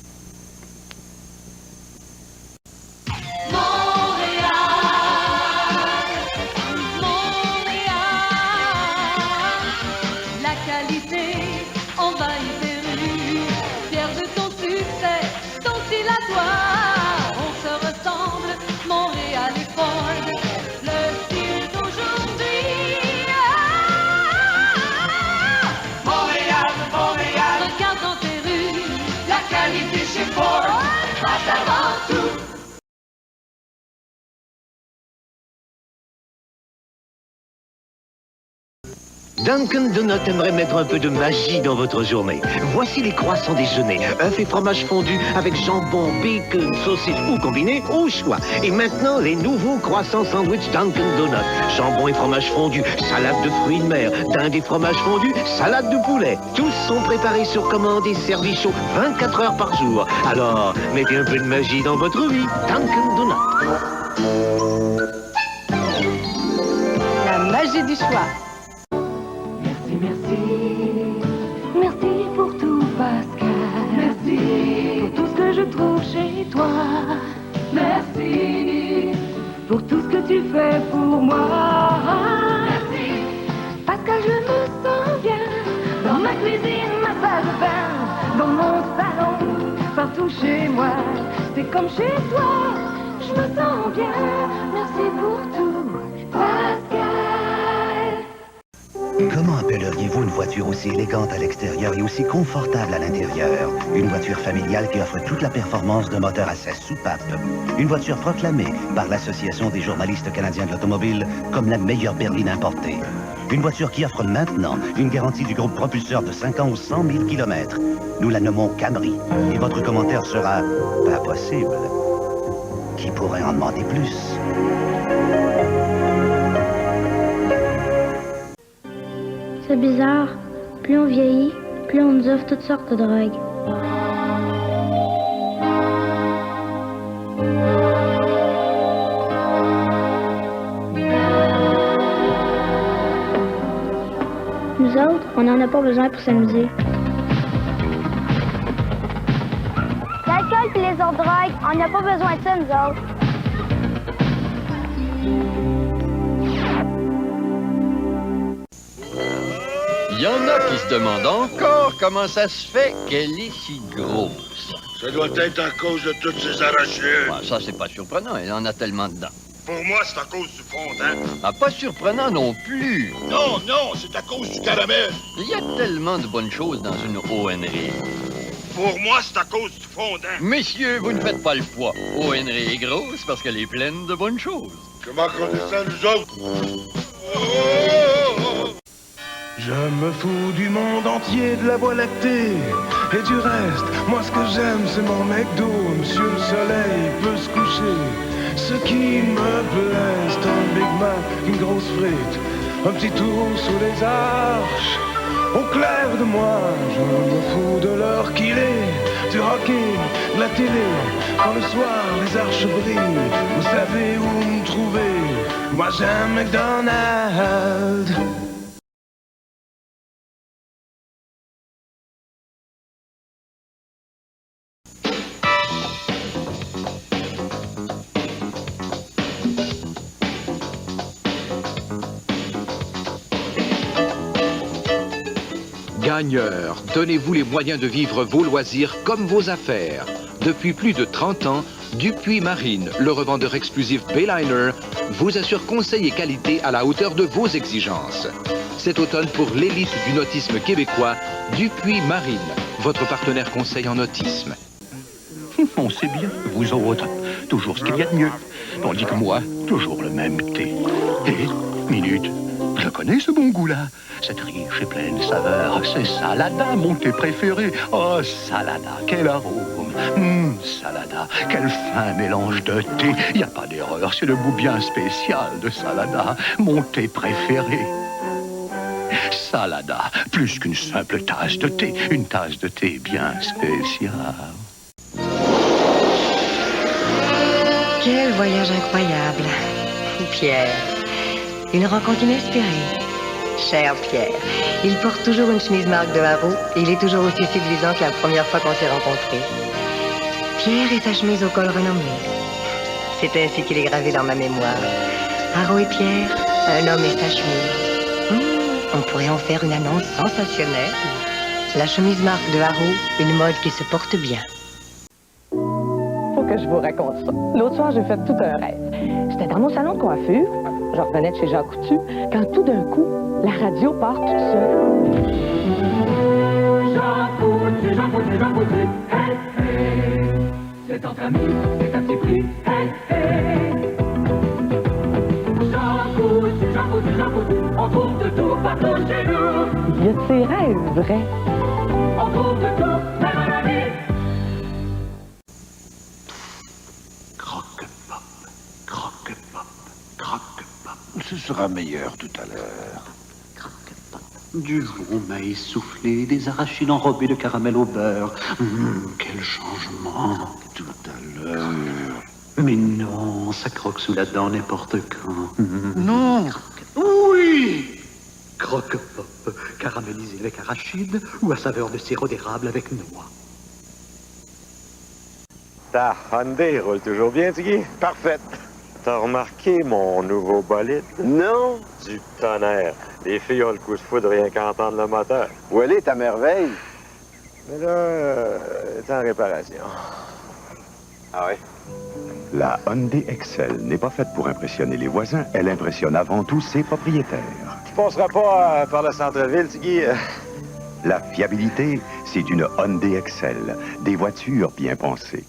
Speaker 14: Dunkin' Donuts aimerait mettre un peu de magie dans votre journée. Voici les croissants déjeuner. Œufs et fromage fondu avec jambon, bacon, saucisse ou combiné, au choix. Et maintenant, les nouveaux croissants sandwich Dunkin' Donuts. Jambon et fromage fondu, salade de fruits de mer, dinde et fromage fondu, salade de poulet. Tous sont préparés sur commande et servis chaud 24 heures par jour. Alors, mettez un peu de magie dans votre vie. Dunkin' Donuts.
Speaker 28: La magie du choix.
Speaker 27: Merci pour tout, Pascal. Merci pour tout ce que je trouve chez toi. Merci pour tout ce que tu fais pour moi. Merci Pascal, je me sens bien dans ma cuisine, ma salle de bain, dans mon salon, partout chez moi. C'est comme chez toi, je me sens bien. Merci pour tout, Pascal.
Speaker 22: Comment appelleriez-vous une voiture aussi élégante à l'extérieur et aussi confortable à l'intérieur? Une voiture familiale qui offre toute la performance d'un moteur à 16 soupapes. Une voiture proclamée par l'Association des journalistes canadiens de l'automobile comme la meilleure berline importée. Une voiture qui offre maintenant une garantie du groupe propulseur de 5 ans ou 100 000 km. Nous la nommons Camry. Et votre commentaire sera « pas possible ». Qui pourrait en demander plus?
Speaker 7: C'est bizarre. Plus on vieillit, plus on nous offre toutes sortes de drogues. Nous autres, on n'en a pas besoin pour s'amuser.
Speaker 8: L'alcool et les autres drogues, on n'a pas besoin de ça, nous autres.
Speaker 12: Il y en a qui se demandent encore comment ça se fait qu'elle est si grosse.
Speaker 15: Ça doit être à cause de toutes ces arrachures.
Speaker 12: Ouais, ça, c'est pas surprenant. Elle en a tellement dedans.
Speaker 11: Pour moi, c'est à cause du fondant.
Speaker 12: Ah, pas surprenant non plus.
Speaker 11: Non, non, c'est à cause du caramel.
Speaker 12: Il y a tellement de bonnes choses dans une ONRI.
Speaker 11: Pour moi, c'est à cause du fondant.
Speaker 12: Messieurs, vous ne faites pas le poids. ONRI est grosse parce qu'elle est pleine de bonnes choses.
Speaker 11: Comment qu'on descend, nous autres?
Speaker 9: Je me fous du monde entier, de la Voie lactée et du reste. Moi, ce que j'aime, c'est mon McDo. Monsieur le soleil peut se coucher. Ce qui me plaît, c'est un Big Mac, une grosse frite, un petit tour sous les arches. Au clair de moi, je me fous de l'heure qu'il est, du hockey, de la télé. Quand le soir, les arches brillent, vous savez où me trouver. Moi, j'aime McDonald's.
Speaker 15: Gagneurs, donnez-vous les moyens de vivre vos loisirs comme vos affaires. Depuis plus de 30 ans, Dupuis Marine, le revendeur exclusif Bayliner, vous assure conseil et qualité à la hauteur de vos exigences. Cet automne, pour l'élite du nautisme québécois, Dupuis Marine, votre partenaire conseil en nautisme.
Speaker 23: On sait bien, vous autres, toujours ce qu'il y a de mieux. Tandis que moi, toujours le même thé. Thé, minute. Je connais ce bon goût-là. Cette riche et pleine saveur, c'est Salada, mon thé préféré. Oh, Salada, quel arôme. Salada, quel fin mélange de thé. Il n'y a pas d'erreur, c'est le goût bien spécial de Salada, mon thé préféré. Salada, plus qu'une simple tasse de thé, une tasse de thé bien spéciale.
Speaker 16: Quel voyage incroyable. Pierre, une rencontre inespérée. Cher Pierre, il porte toujours une chemise marque de Haro et il est toujours aussi séduisant que la première fois qu'on s'est rencontrés. Pierre et sa chemise au col renommé. C'est ainsi qu'il est gravé dans ma mémoire. Haro et Pierre, un homme et sa chemise. On pourrait en faire une annonce sensationnelle. La chemise marque de Haro, une mode qui se porte bien.
Speaker 1: Faut que je vous raconte ça. L'autre soir, j'ai fait tout un rêve. J'étais dans mon salon de coiffure, je revenais de chez Jacques Coutu, quand tout d'un coup, la radio part toute seule.
Speaker 19: Jacques Coutu, Jacques Coutu, Jacques Coutu, hey, hey. C'est entre amis, c'est un petit prix, hey, hey. Jacques Coutu, Jacques Coutu, Jacques Coutu, on trouve de tout partout chez nous.
Speaker 1: Il y a de ces rêves vrais.
Speaker 19: On trouve de tout, même à la vie.
Speaker 11: Croque-pop, croque-pop, croque-pop. Ce sera meilleur tout à l'heure.
Speaker 23: Du veau maïs soufflé, des arachides enrobés de caramel au beurre. Quel changement.
Speaker 11: Tout à l'heure.
Speaker 23: Mais non, ça croque sous la dent n'importe quand.
Speaker 11: Non. Oui.
Speaker 23: Croque-pop, caramélisé avec arachide ou à saveur de sirop d'érable avec noix.
Speaker 20: Ta Hyundai roule toujours bien, Tiggy?
Speaker 11: Parfaite.
Speaker 20: T'as remarqué mon nouveau bolide?
Speaker 11: Non.
Speaker 20: Du tonnerre. Les filles ont le coup de foudre rien qu'entendre le moteur.
Speaker 3: Où elle est, ta merveille?
Speaker 20: Mais là, c'est en réparation.
Speaker 3: Ah ouais?
Speaker 21: La Hyundai Excel n'est pas faite pour impressionner les voisins, elle impressionne avant tout ses propriétaires.
Speaker 20: Tu passeras pas par le centre-ville, Tiggy?
Speaker 21: La fiabilité, c'est une Hyundai Excel, des voitures bien pensées.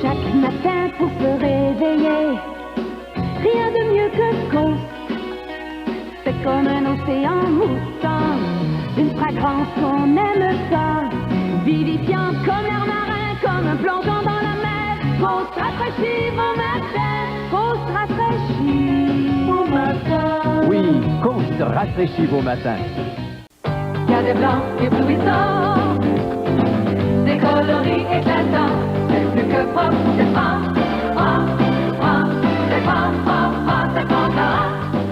Speaker 27: Chaque matin pour se réveiller, rien de mieux que Cos. C'est comme un océan moussant, une fragrance qu'on aime ça, vivifiant comme l'air marin, comme un plongeon dans la mer. Cos rafraîchit vos matins, Cos rafraîchit vos matins.
Speaker 6: Oui, Cos rafraîchit vos matins.
Speaker 27: Il y a des blancs éblouissants, des coloris éclatants, c'est plus que propre, c'est pas, c'est pas, c'est pas.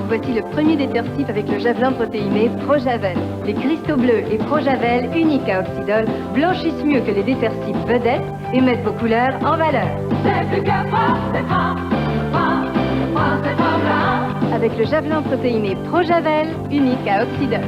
Speaker 16: Voici le premier détergif avec le javelin protéiné Pro-Javel. Les cristaux bleus et Pro-Javel, uniques à Oxydol, blanchissent mieux que les détergifs vedettes et mettent vos couleurs en valeur.
Speaker 27: C'est plus que propre, c'est pas, c'est pas blanc. avec le javelin protéiné Pro-Javel, unique à oxydase.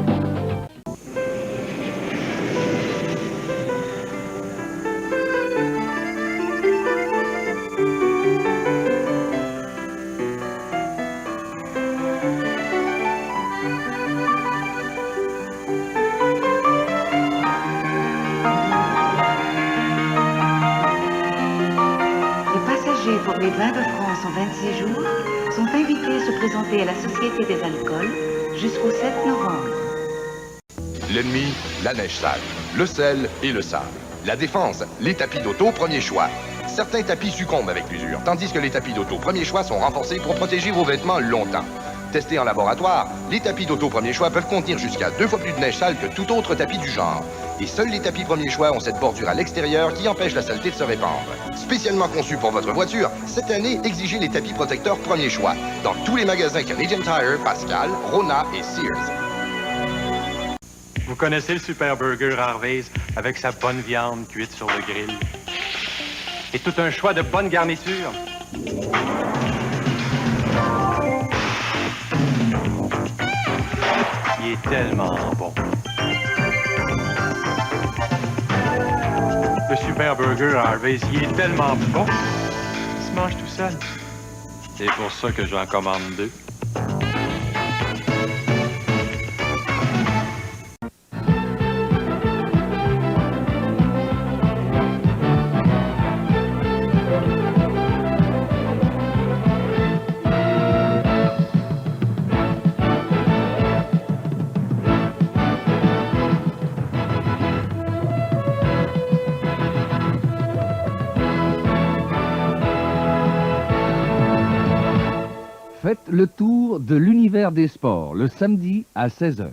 Speaker 16: Pour les vins de France en 26 jours sont invités à se présenter à la Société des alcools jusqu'au 7 novembre.
Speaker 4: L'ennemi, la neige sale, le sel et le sable. La défense, les tapis d'auto premier choix. Certains tapis succombent avec l'usure, tandis que les tapis d'auto premier choix sont renforcés pour protéger vos vêtements longtemps. Testés en laboratoire, les tapis d'auto premier choix peuvent contenir jusqu'à 2 fois plus de neige sale que tout autre tapis du genre. Et seuls les tapis premier choix ont cette bordure à l'extérieur qui empêche la saleté de se répandre. Spécialement conçus pour votre voiture, cette année, exigez les tapis protecteurs premier choix dans tous les magasins Canadian Tire, Pascal, Rona et Sears.
Speaker 20: Vous connaissez le Super Burger Harvey's avec sa bonne viande cuite sur le grill et tout un choix de bonnes garnitures. Il est tellement bon. Le Super Burger Harvey's, il est tellement bon. Il se mange tout seul. C'est pour ça que j'en commande 2.
Speaker 6: Faites le tour de l'univers des sports le samedi à 16h.